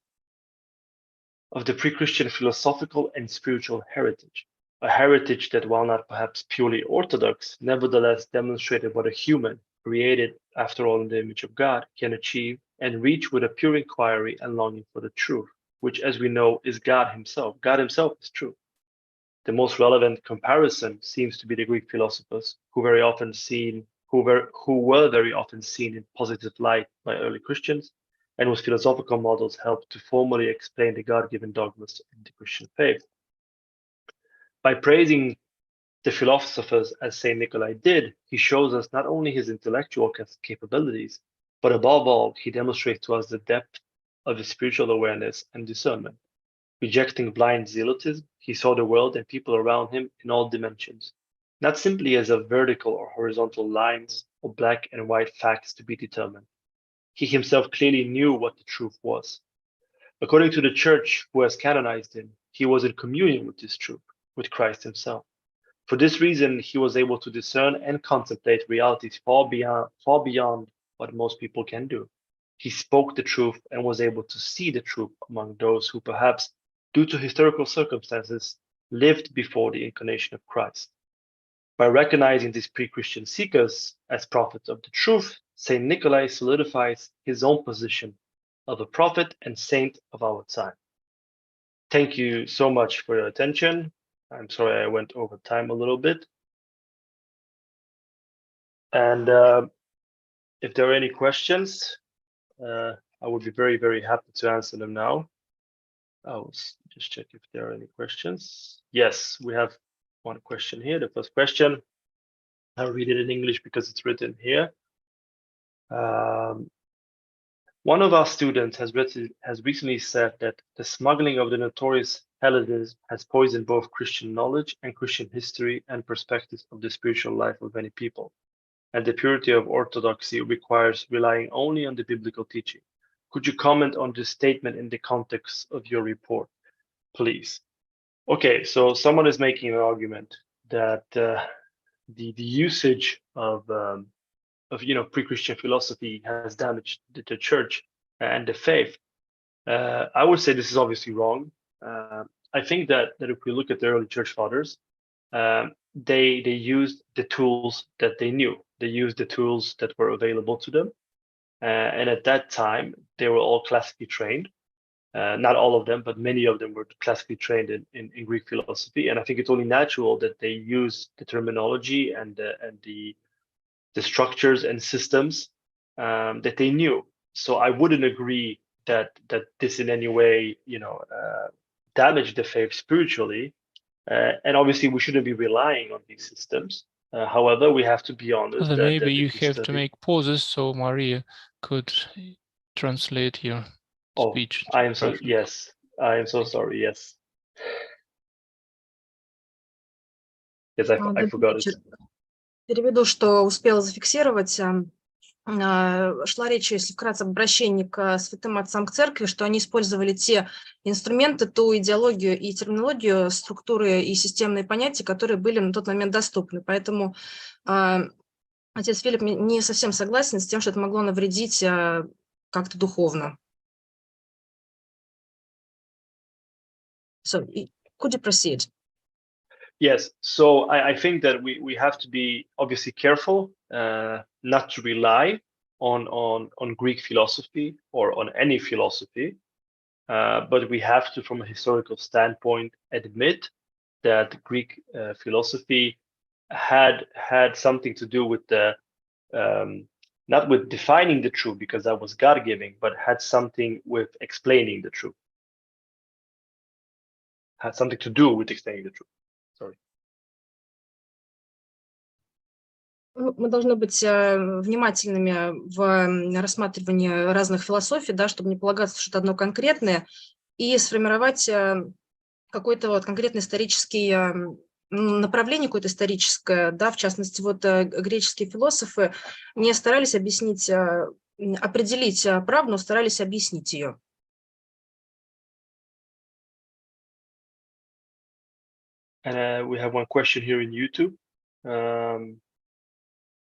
of the pre-Christian philosophical and spiritual heritage, a heritage that, while not perhaps purely Orthodox, nevertheless demonstrated what a human, created after all in the image of God, can achieve and reach with a pure inquiry and longing for the truth, which, as we know, is God himself. God himself is truth. The most relevant comparison seems to be the Greek philosophers, who were very often seen in positive light by early Christians, and whose philosophical models helped to formally explain the God-given dogmas of the Christian faith. By praising the philosophers as Saint Nikolai did, he shows us not only his intellectual capabilities, but above all, he demonstrates to us the depth of his spiritual awareness and discernment. Rejecting blind zealotism, he saw the world and people around him in all dimensions, not simply as a vertical or horizontal lines or black and white facts to be determined. He himself clearly knew what the truth was. According to the church who has canonized him, he was in communion with this truth, with Christ himself. For this reason, he was able to discern and contemplate realities far beyond what most people can do. He spoke the truth and was able to see the truth among those who perhaps, due to historical circumstances, lived before the incarnation of Christ. By recognizing these pre-Christian seekers as prophets of the truth, Saint Nikolai solidifies his own position of a prophet and saint of our time. Thank you so much for your attention. I'm sorry I went over time a little bit. And if there are any questions, I would be very, very happy to answer them now. I'll just check if there are any questions. Yes, we have one question here. The first question, I'll read it in English because it's written here. One of our students has recently said that the smuggling of the notorious Hellenism has poisoned both Christian knowledge and Christian history and perspectives of the spiritual life of many people. and the purity of orthodoxy requires relying only on the biblical teaching. Could you comment on this statement in the context of your report, please? Okay, so someone is making an argument that the usage of pre-Christian philosophy has damaged the church and the faith. I would say this is obviously wrong. I think that if we look at the early church fathers, they used the tools that they knew. They used the tools that were available to them, and at that time they were all classically trained. Not all of them, but many of them were classically trained in Greek philosophy, and I think it's only natural that they use the terminology and the structures and systems that they knew. So I wouldn't agree that this in any way, damaged the faith spiritually. And obviously, we shouldn't be relying on these systems. However, we have to be honest. Well, maybe that you have to make pauses so Maria could translate your speech. I am so yes. I am so sorry. Yes. Yes, I forgot it. Переведу, что успела зафиксировать. Шла речь, если вкратце, об обращении к святым отцам к церкви, что они использовали те инструменты, ту идеологию и терминологию, структуры и системные понятия, которые были на тот момент доступны. Поэтому отец Филипп не совсем согласен с тем, что это могло навредить как-то духовно. So, could you proceed? Yes, so I think that we have to be obviously careful not to rely on Greek philosophy or on any philosophy, but we have to, from a historical standpoint, admit that Greek philosophy had something to do with the not with defining the truth, because that was God-giving, but had something with explaining the truth. Had something to do with explaining the truth. Sorry. Мы должны быть внимательными в рассматривании разных философий, да, чтобы не полагаться, что это одно конкретное, и сформировать какой-то конкретный исторический направление, какое-то историческое, да, в частности, греческие философы не старались определить правду, но старались объяснить ее. And we have one question here in YouTube.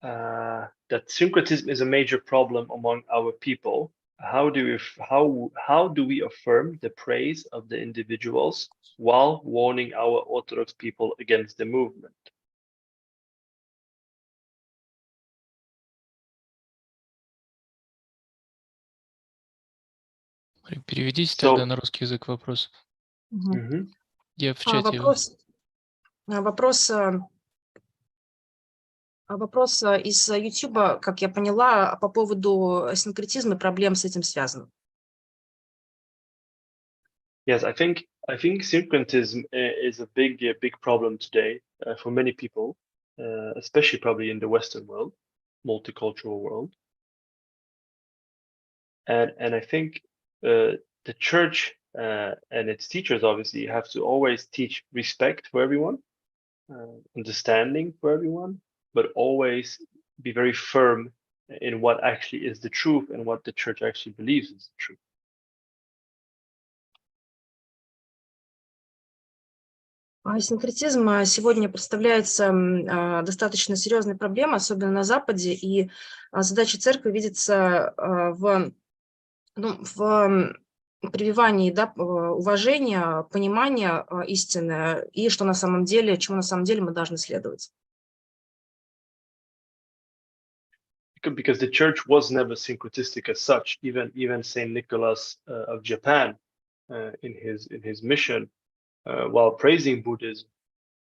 That syncretism is a major problem among our people. How do we affirm the praise of the individuals while warning our Orthodox people against the movement? Переведите тогда на русский язык вопрос. Я в чате. Вопрос из YouTube, как я поняла, по поводу синкретизма и проблем с этим связан. Yes, I think syncretism is a big problem today for many people, especially probably in the Western world, multicultural world. And I think the church and its teachers obviously have to always teach respect for everyone, understanding for everyone, but always be very firm in what actually is the truth and what the church actually believes is the truth. Синкретизм сегодня представляется достаточно серьезной проблемой, особенно на Западе, и задача церкви видится в прививании, да, уважения, понимания истины и чему на самом деле мы должны следовать. Because the church was never syncretistic as such. Even Saint Nicholas of Japan, in his mission, while praising Buddhism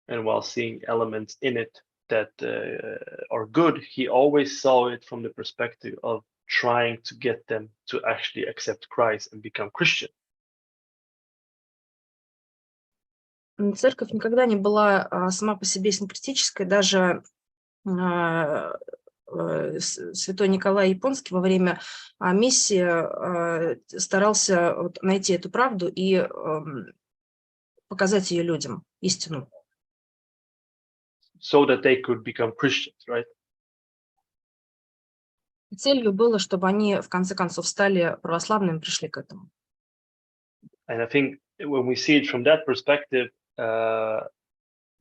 and while seeing elements in it that are good, he always saw it from the perspective of trying to get them to actually accept Christ and become Christian. Церковь никогда не была сама по себе синкретической, даже святой Николай Японский во время миссии старался найти эту правду и показать ее людям, истину. So that they could become Christians, right? Целью было, чтобы они в конце концов стали православными и пришли к этому. And I think when we see it from that perspective,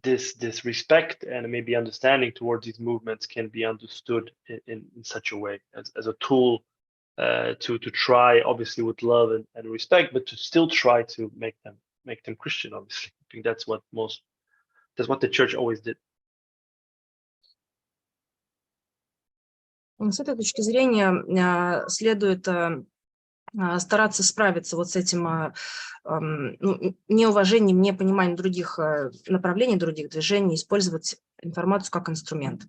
this respect and maybe understanding towards these movements can be understood in such a way as a tool to try, obviously with love and respect, but to still try to make them Christian. Obviously, I think that's what the church always did. С этой точки зрения следует стараться справиться вот с этим неуважением, непониманием других направлений, других движений, использовать информацию как инструмент.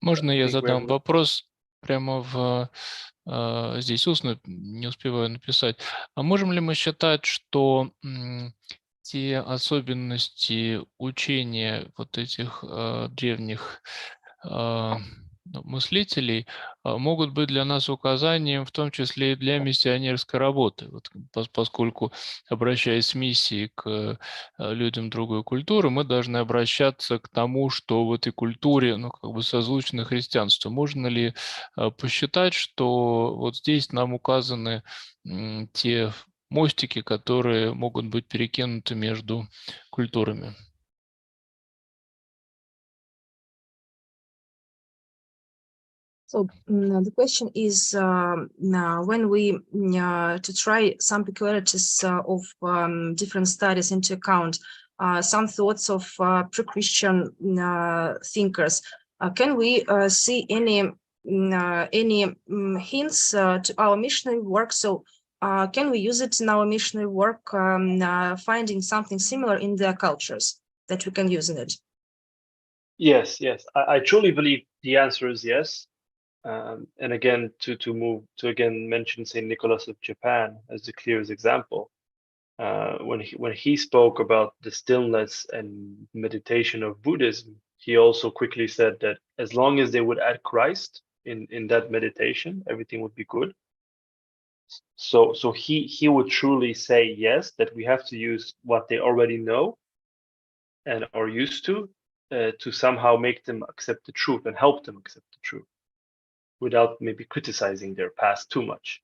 Можно я задам вопрос прямо здесь устно, не успеваю написать. А можем ли мы считать, что те особенности учения вот этих древних мыслителей могут быть для нас указанием, в том числе и для миссионерской работы, вот, поскольку, обращаясь с миссией к людям другой культуры, мы должны обращаться к тому, что в этой культуре, ну, как бы созвучно христианству. Можно ли посчитать, что вот здесь нам указаны те мостики, которые могут быть перекинуты между культурами? So the question is when we to try some peculiarities of different studies into account, some thoughts of pre-Christian thinkers, can we see any hints to our missionary work? So can we use it in our missionary work, finding something similar in their cultures that we can use in it? Yes. I truly believe the answer is yes. And again, to mention Saint Nicholas of Japan as the clearest example, when he spoke about the stillness and meditation of Buddhism, he also quickly said that as long as they would add Christ in that meditation, everything would be good. So he would truly say yes, that we have to use what they already know and are used to somehow make them accept the truth and help them accept the truth, without maybe criticizing their past too much.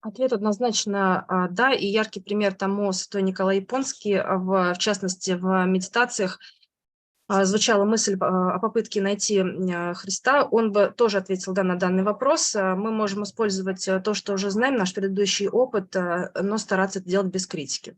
Ответ однозначно да, и яркий пример тому святой Николай Японский, в частности, в медитациях звучала мысль о попытке найти Христа, он бы тоже ответил да, на данный вопрос. Мы можем использовать то, что уже знаем, наш предыдущий опыт, но стараться это делать без критики.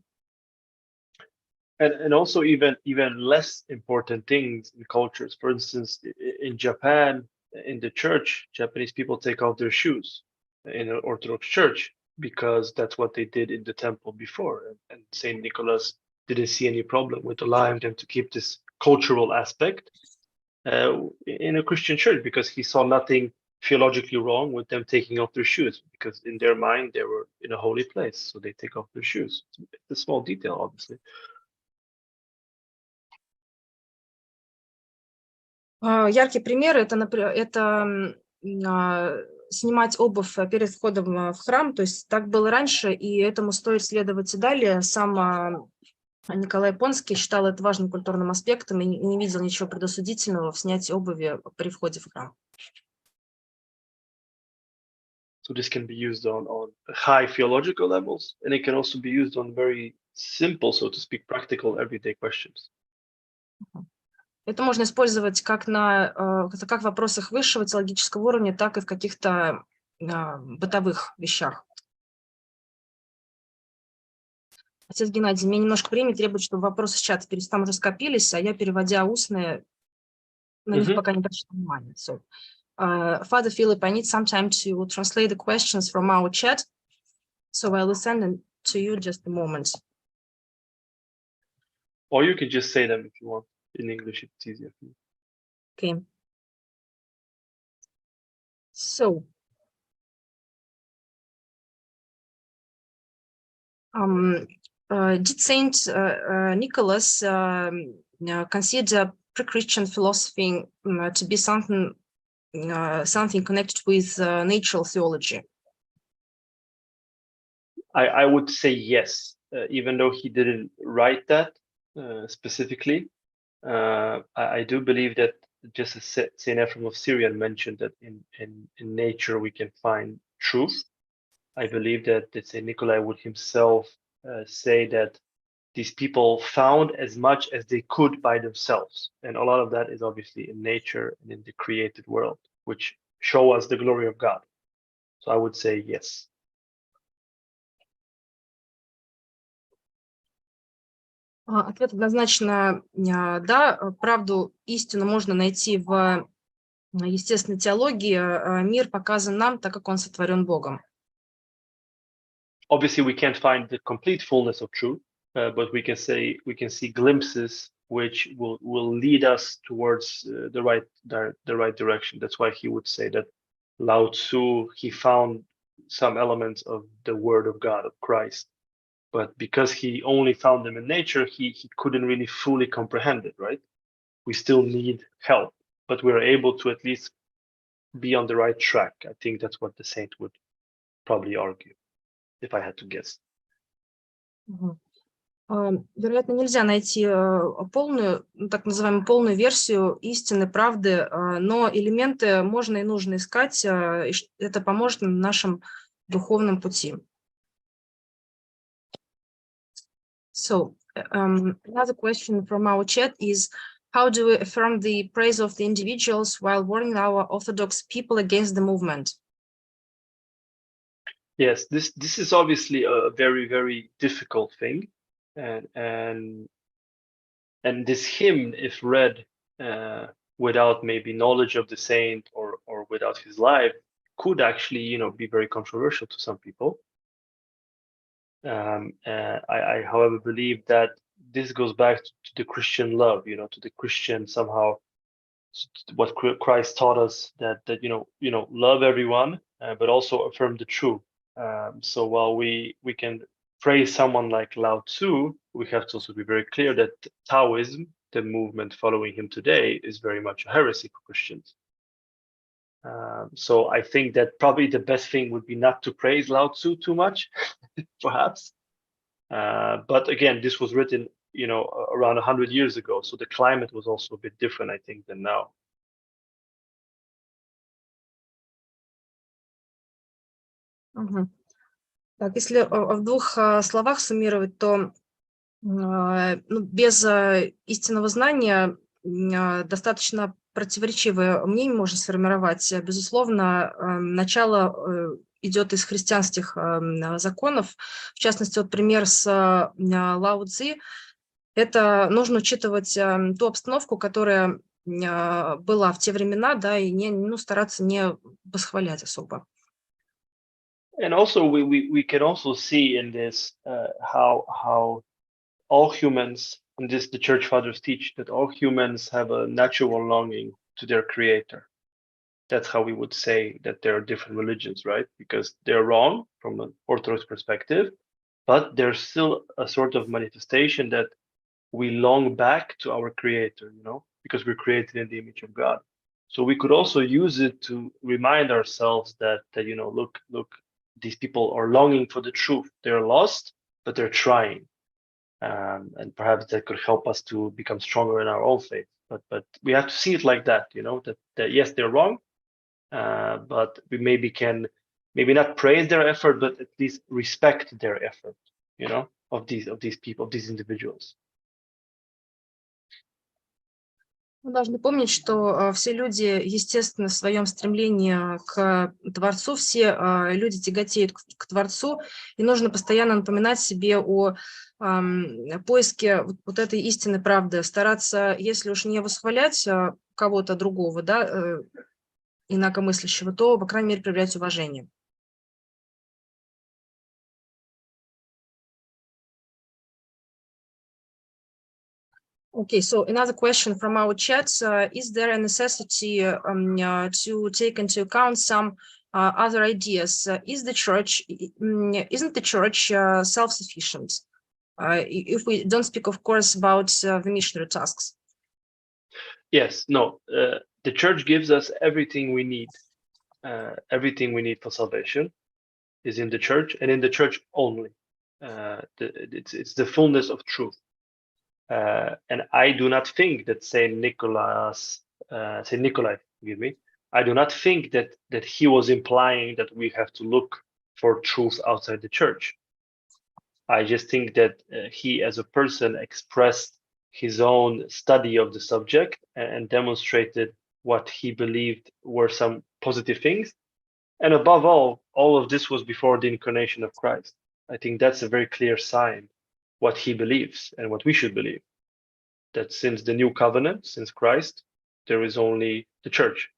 And also even less important things in cultures. For instance, in Japan, in the church, Japanese people take off their shoes in an Orthodox church because that's what they did in the temple before. And Saint Nicholas didn't see any problem with allowing them to keep this cultural aspect in a Christian church, because he saw nothing theologically wrong with them taking off their shoes, because in their mind they were in a holy place, so they take off their shoes. It's a small detail, obviously. Яркий пример это снимать обувь перед входом в храм, то есть так было раньше, и этому стоит следовать и далее. Сам Николай Японский считал это важным культурным аспектом и не видел ничего предосудительного в снятии обуви при входе в храм. So this can be used on high theological levels, and it can also be used on very simple, so to speak, practical everyday questions. Это можно использовать как в вопросах высшего теологического уровня, так и в каких-то бытовых вещах. Отец Геннадий, мне немножко времени требует, чтобы вопросы с чата там уже скопились, а я, переводя устные, на них пока не обращаю внимания. So, Father Phillip, I need some time to translate the questions from our chat, so I will send them to you just a moment. Or you can just say them if you want in English, if it's easier for you. Okay. So, did Saint Nicholas consider pre-Christian philosophy to be something connected with natural theology? I would say yes. even though he didn't write that specifically, I do believe that just as Saint Ephrem of Syria mentioned that in nature we can find truth. I believe that Saint Nikolai would himself say that these people found as much as they could by themselves, and a lot of that is obviously in nature and in the created world, which show us the glory of God. So I would say yes. Ответ однозначно да. Правду, истину можно найти в естественной теологии. Мир показан нам, так как он сотворен Богом. Obviously, we can't find the complete fullness of truth, but we can see glimpses which will lead us towards the right direction. That's why he would say that Lao Tzu, he found some elements of the Word of God, of Christ, but because he only found them in nature, he couldn't really fully comprehend it, right? We still need help, but we're able to at least be on the right track. I think that's what the saint would probably argue, if I had to guess. Вероятно, нельзя найти полную, так называемую полную версию истины, правды, но элементы можно и нужно искать, и это поможет на нашем духовном пути. So, another question from our chat is, how do we affirm the praise of the individuals while warning our Orthodox people against the movement? Yes, this is obviously a very, very difficult thing. And this hymn, if read without maybe knowledge of the saint or without his life, could actually, be very controversial to some people. I, however, believe that this goes back to the Christian love, to the Christian somehow, what Christ taught us, that love everyone, but also affirm the truth. So while we can praise someone like Lao Tzu, we have to also be very clear that Taoism, the movement following him today, is very much a heresy for Christians. So I think that probably the best thing would be not to praise Lao Tzu too much, perhaps. But again, this was written, around 100 years ago, so the climate was also a bit different, I think, than now. Так, если в двух словах суммировать, то без истинного знания достаточно противоречивое мнение можно сформировать. Безусловно, начало идет из христианских законов. В частности, вот пример с Лао Цзи. Это нужно учитывать ту обстановку, которая была в те времена, да, и стараться не восхвалять особо. And also, we can also see in this how all humans, and this the Church Fathers teach, that all humans have a natural longing to their Creator. That's how we would say that there are different religions, right? Because they're wrong from an Orthodox perspective, but there's still a sort of manifestation that we long back to our Creator, because we're created in the image of God. So we could also use it to remind ourselves that look, these people are longing for the truth. They're lost, but they're trying. And perhaps that could help us to become stronger in our own faith. But we have to see it like that, that yes, they're wrong, but we maybe can not praise their effort, but at least respect their effort, of these people, of these individuals. Мы должны помнить, что все люди, естественно, в своем стремлении к Творцу, все люди тяготеют к Творцу, и нужно постоянно напоминать себе о поиске вот этой истинной правды, стараться, если уж не восхвалять кого-то другого, да, инакомыслящего, то, по крайней мере, проявлять уважение. Okay, so another question from our chat, is there a necessity to take into account some other ideas? Isn't the church self-sufficient? If we don't speak, of course, about the missionary tasks. Yes, no, the church gives us everything we need. Everything we need for salvation is in the church, and in the church only. It's the fullness of truth. And I do not think that Saint Nikolai, forgive me, I do not think that he was implying that we have to look for truth outside the church. I just think that he, as a person, expressed his own study of the subject and demonstrated what he believed were some positive things. And above all of this was before the incarnation of Christ. I think that's a very clear sign what he believes and what we should believe. That since the new covenant, since Christ, there is only the church.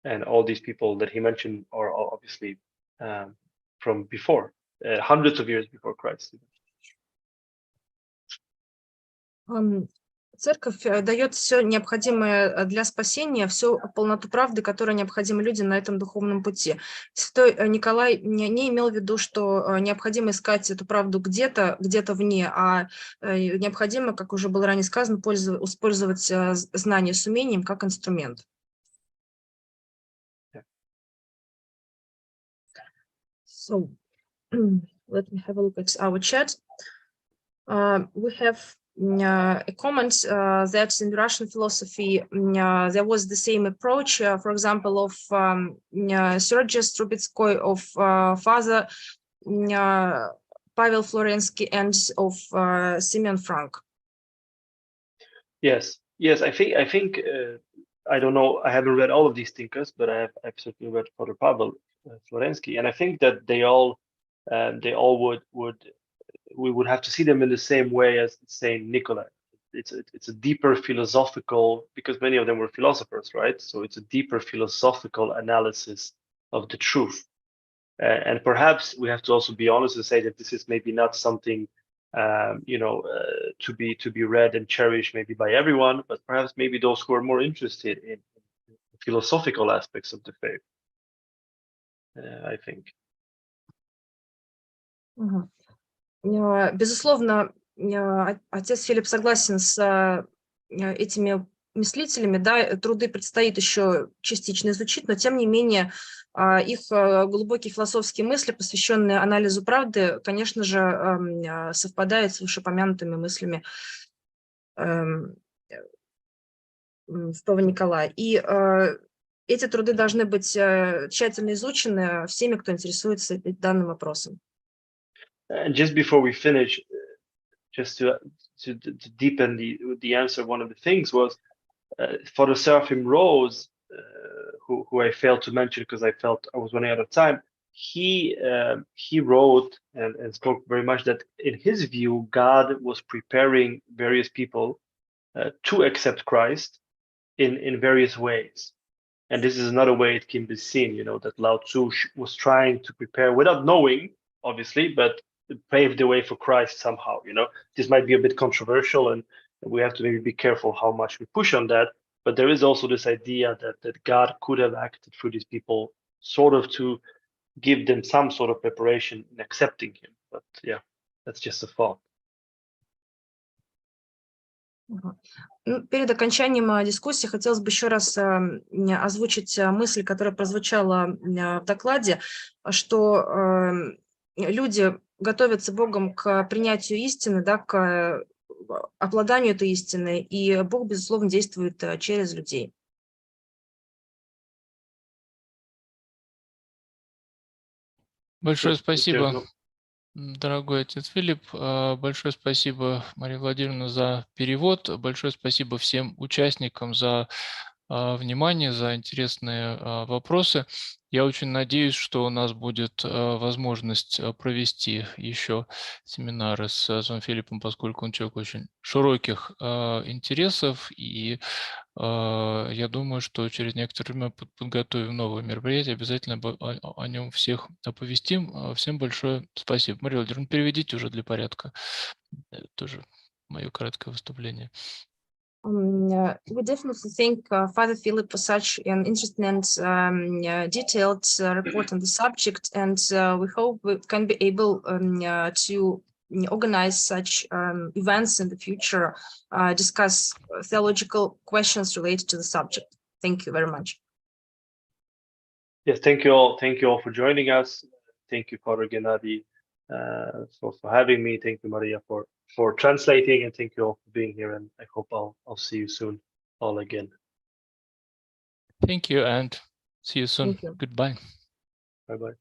And all these people that he mentioned are obviously from before, hundreds of years before Christ. Церковь дает все необходимое для спасения, всю полноту правды, которая необходима людям на этом духовном пути. Святой Николай не имел в виду, что необходимо искать эту правду где-то вне, а необходимо, как уже было ранее сказано, использовать знания с умением как инструмент. So, let me have a look at our chat. We have a comment that in Russian philosophy there was the same approach, for example, of Sergius Trubetskoy, of Father Pavel Florensky, and of Simeon Frank. Yes, I think I don't know. I haven't read all of these thinkers, but I've certainly read Father Pavel Florensky, and I think that they all we would have to see them in the same way as Saint Nikolai. It's a deeper philosophical, because many of them were philosophers, right? So it's a deeper philosophical analysis of the truth. And perhaps we have to also be honest and say that this is maybe not something to be read and cherished maybe by everyone, but perhaps maybe those who are more interested in philosophical aspects of the faith. I think. Безусловно, отец Филипп согласен с этими мыслителями, да, труды предстоит еще частично изучить, но тем не менее их глубокие философские мысли, посвященные анализу правды, конечно же, совпадают с вышеупомянутыми мыслями Святого Николая. И эти труды должны быть тщательно изучены всеми, кто интересуется данным вопросом. And just before we finish, just to deepen the answer, one of the things was Father Seraphim Rose, who I failed to mention because I felt I was running out of time. He wrote and spoke very much that in his view, God was preparing various people to accept Christ in various ways. And this is another way it can be seen, that Lao Tzu was trying to prepare without knowing, obviously, but pave the way for Christ somehow. This might be a bit controversial, and we have to maybe be careful how much we push on that. But there is also this idea that God could have acted through these people, sort of to give them some sort of preparation in accepting Him. But yeah, that's just a thought. Перед окончанием дискуссии хотелось бы еще раз озвучить мысль, которая прозвучала в докладе, что люди готовятся Богом к принятию истины, да, к обладанию этой истины, и Бог, безусловно, действует через людей. Большое спасибо, дорогой отец Филипп. Большое спасибо, Мария Владимировна, за перевод. Большое спасибо всем участникам за внимание, за интересные вопросы. Я очень надеюсь, что у нас будет возможность провести еще семинары с отцом Филиппом, поскольку он человек очень широких интересов, и я думаю, что через некоторое время подготовим новое мероприятие, обязательно о нем всех оповестим. Всем большое спасибо. Мария Владимировна, переведите уже для порядка. Тоже мое краткое выступление. We definitely thank Father Philip for such an interesting and detailed report on the subject, and we hope we can be able to organize such events in the future, discuss theological questions related to the subject. Thank you very much. Yes, thank you all. Thank you all for joining us. Thank you, Father Gennady, for having me. Thank you, Maria, for translating, and thank you all for being here. And I hope I'll see you soon all again. Thank you, and see you soon. Thank you. Goodbye. Bye bye.